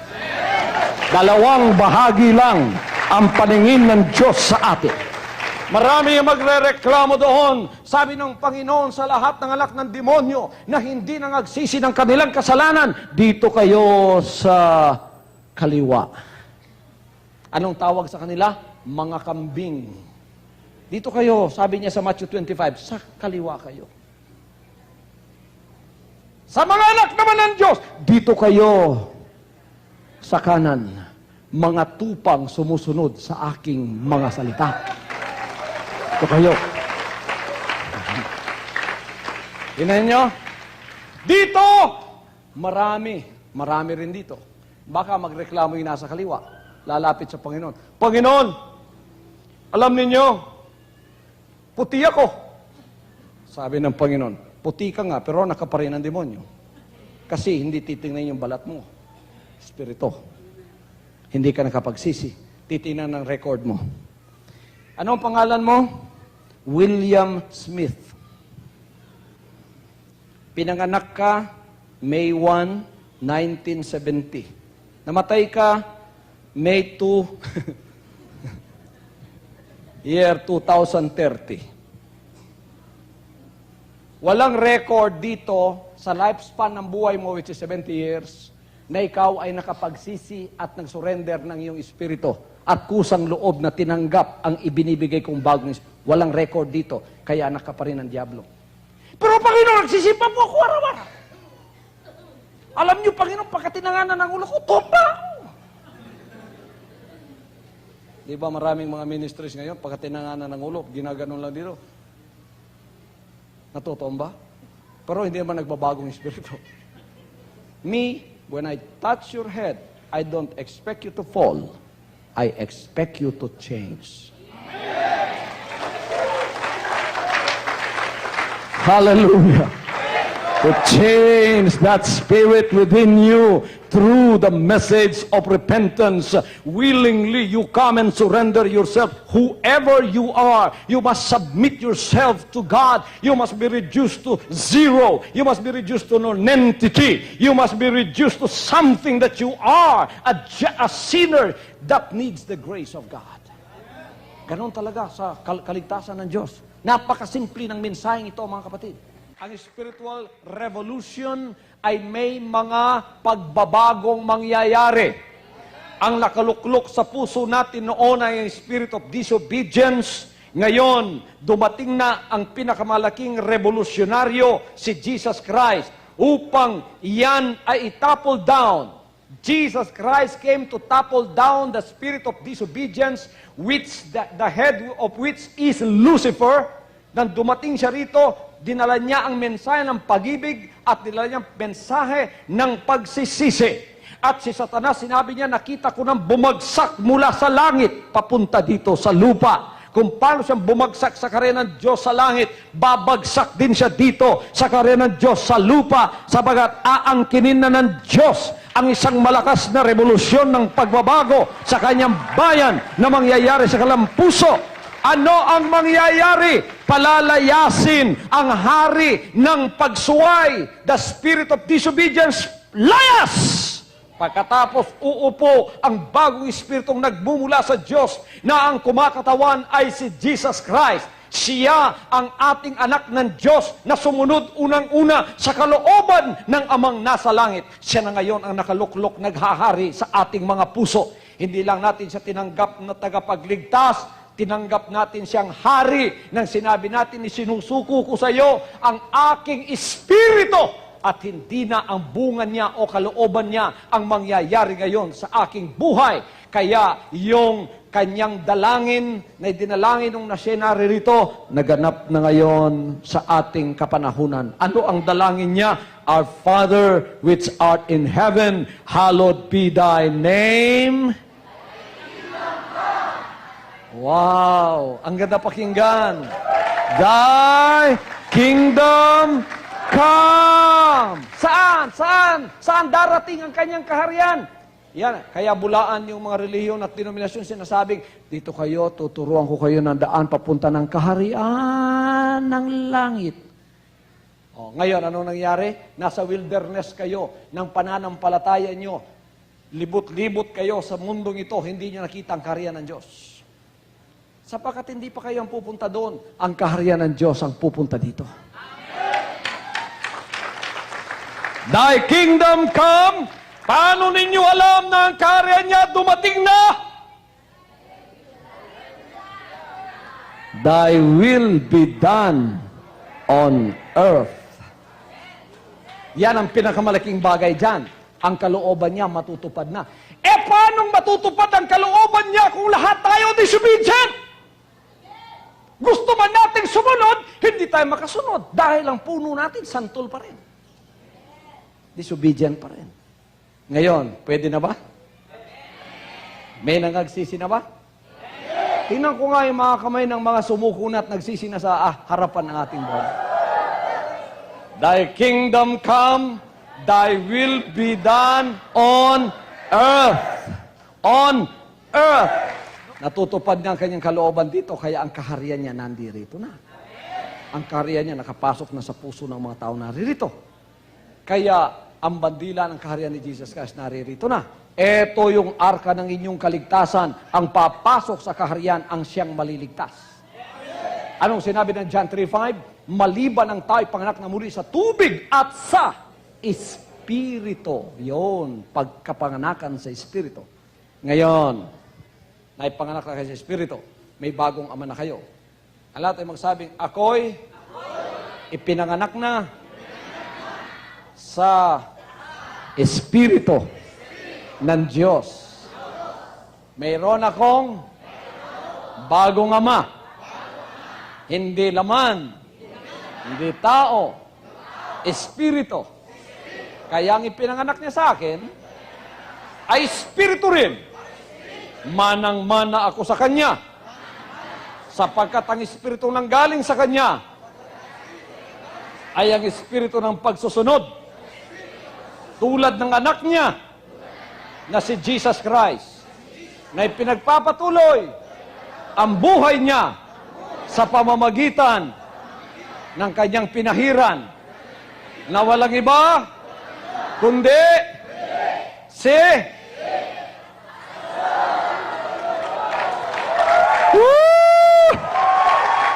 Dalawang bahagi lang ang paningin ng Diyos sa atin. Marami ang magrereklamo doon. Sabi ng Panginoon sa lahat ng anak ng demonyo na hindi nangagsisi ng kanilang kasalanan, dito kayo sa kaliwa. Anong tawag sa kanila? Mga kambing. Dito kayo, sabi niya sa Matthew 25, sa kaliwa kayo. Sa mga anak naman ng Diyos, dito kayo sa kanan. Mga tupang sumusunod sa aking mga salita. Ito kayo. Tingnan nyo. Dito, marami rin dito. Baka magreklamo yung nasa kaliwa. Lalapit sa Panginoon. Panginoon, alam ninyo, puti ako. Sabi ng Panginoon, puti ka nga, pero naka pa rin ang demonyo. Kasi hindi titingnan yung balat mo. Espiritu. Hindi ka nakapagsisi. Titingnan ng record mo. Anong pangalan mo? William Smith. Pinanganak ka May 1, 1970. Namatay ka May 2, year 2030. Walang record dito sa lifespan ng buhay mo, which is 70 years, na ikaw ay nakapagsisi at nagsurrender ng iyong espiritu at kusang loob na tinanggap ang ibinibigay kong bagong espiritu. Walang record dito, kaya anak ka pa rin ng Diablo. Pero Panginoon, nagsisipa po ako araw-araw. Alam niyo, Panginoon, pagkatinanganan ng ulo ko, tumba! Di ba maraming mga ministries ngayon, pagkatinanganan ng ulo, ginaganon lang dito. Natutomba? Pero hindi naman nagbabagong espiritu. Me, when I touch your head, I don't expect you to fall. I expect you to change. Hallelujah. to change that spirit within you through the message of repentance. Willingly you come and surrender yourself. Whoever you are, you must submit yourself to God. You must be reduced to zero. You must be reduced to nonentity. You must be reduced to something that you are, a sinner that needs the grace of God. Ganon talaga sa kaligtasan ng Diyos. Napakasimple ng mensaheng ito, mga kapatid. Ang spiritual revolution ay may mga pagbabagong mangyayari. Ang nakaluklok sa puso natin noon ay ang spirit of disobedience. Ngayon, dumating na ang pinakamalaking revolusyonaryo, si Jesus Christ, upang iyan ay itapple down. Jesus Christ came to topple down the spirit of disobedience, which the head of which is Lucifer. Nang dumating siya rito, dinala niya ang mensahe ng pag-ibig at dinala niya ang mensahe ng pagsisisi. At si Satanas, sinabi niya, nakita ko nang bumagsak mula sa langit, papunta dito sa lupa. Kung paano siyang bumagsak sa karya ng Diyos sa langit, babagsak din siya dito sa karya ng Diyos sa lupa, sabagat aangkinin na ng Diyos ang isang malakas na revolusyon ng pagbabago sa kanyang bayan na mangyayari sa kanilang puso. Ano ang mangyayari? Palalayasin ang hari ng pagsuway, the spirit of disobedience, layas! Pagkatapos uupo ang bagong espiritong nagmumula sa Diyos na ang kumakatawan ay si Jesus Christ. Siya ang ating anak ng Diyos na sumunod unang-una sa kalooban ng Amang nasa langit. Siya na ngayon ang nakaluklok naghahari sa ating mga puso. Hindi lang natin siya tinanggap na tagapagligtas, tinanggap natin siyang hari nang sinabi natin, isinusuko ko sa iyo ang aking espiritu. At hindi na ang bunga niya o kalooban niya ang mangyayari ngayon sa aking buhay. Kaya yung kanyang dalangin na dinalangin nung siya naririto, naganap na ngayon sa ating kapanahunan. Ano ang dalangin niya? Our Father which art in heaven, hallowed be thy name. Wow! Ang ganda pakinggan. Thy kingdom come! Saan? Saan? Saan darating ang kanyang kaharian? Yan, kaya bulaan yung mga relihiyon at denominasyon sinasabing, dito kayo, tuturuan ko kayo ng daan papunta ng kaharian ng langit. O, ngayon, anong nangyari? Nasa wilderness kayo ng pananampalataya nyo. Libot-libot kayo sa mundong ito, hindi nyo nakita ang kaharian ng Diyos. Sapagkat hindi pa kayo ang pupunta doon, ang kaharian ng Diyos ang pupunta dito. Thy kingdom come. Paano ninyo alam na ang kaharian niya dumating na? Thy will be done on earth. Yan ang pinakamalaking bagay dyan. Ang kalooban niya matutupad na. Paano matutupad ang kalooban niya kung lahat tayo disobedient? Gusto man nating sumunod, hindi tayo makasunod. Dahil ang puno natin, santol pa rin. Disobedient pa rin. Ngayon, pwede na ba? May nangagsisi na ba? Tingnan ko nga yung mga kamay ng mga sumuko na at nagsisi na sa harapan ng ating Lord. Thy kingdom come, thy will be done on earth. On earth. Natutupad niya ang kanyang kalooban dito, kaya ang kaharian niya nandirito na. Ang kaharian niya nakapasok na sa puso ng mga tao naririto. Kaya ang bandila ng kaharian ni Jesus Christ naririto na. Ito yung arka ng inyong kaligtasan. Ang papasok sa kaharian ang siyang maliligtas. Anong sinabi ng John 3:5? Maliban ang tao'y panganak na muli sa tubig at sa Espiritu. Yun, pagkapanganakan sa Espiritu. Ngayon, naipanganak na kayo sa Espiritu, may bagong ama na kayo. Ang lahat ay magsabing, ako'y ipinanganak na sa Espiritu ng Diyos. Mayroon akong bagong ama. Hindi laman, hindi tao, Espiritu. Kaya ang ipinanganak niya sa akin ay Espiritu rin. Manang-mana ako sa Kanya. Sapagkat ang Espiritu nang galing sa Kanya ay ang espiritu ng pagsusunod. Tulad ng anak niya na si Jesus Christ na ipinagpapatuloy ang buhay niya sa pamamagitan ng kanyang pinahiran na walang iba kundi si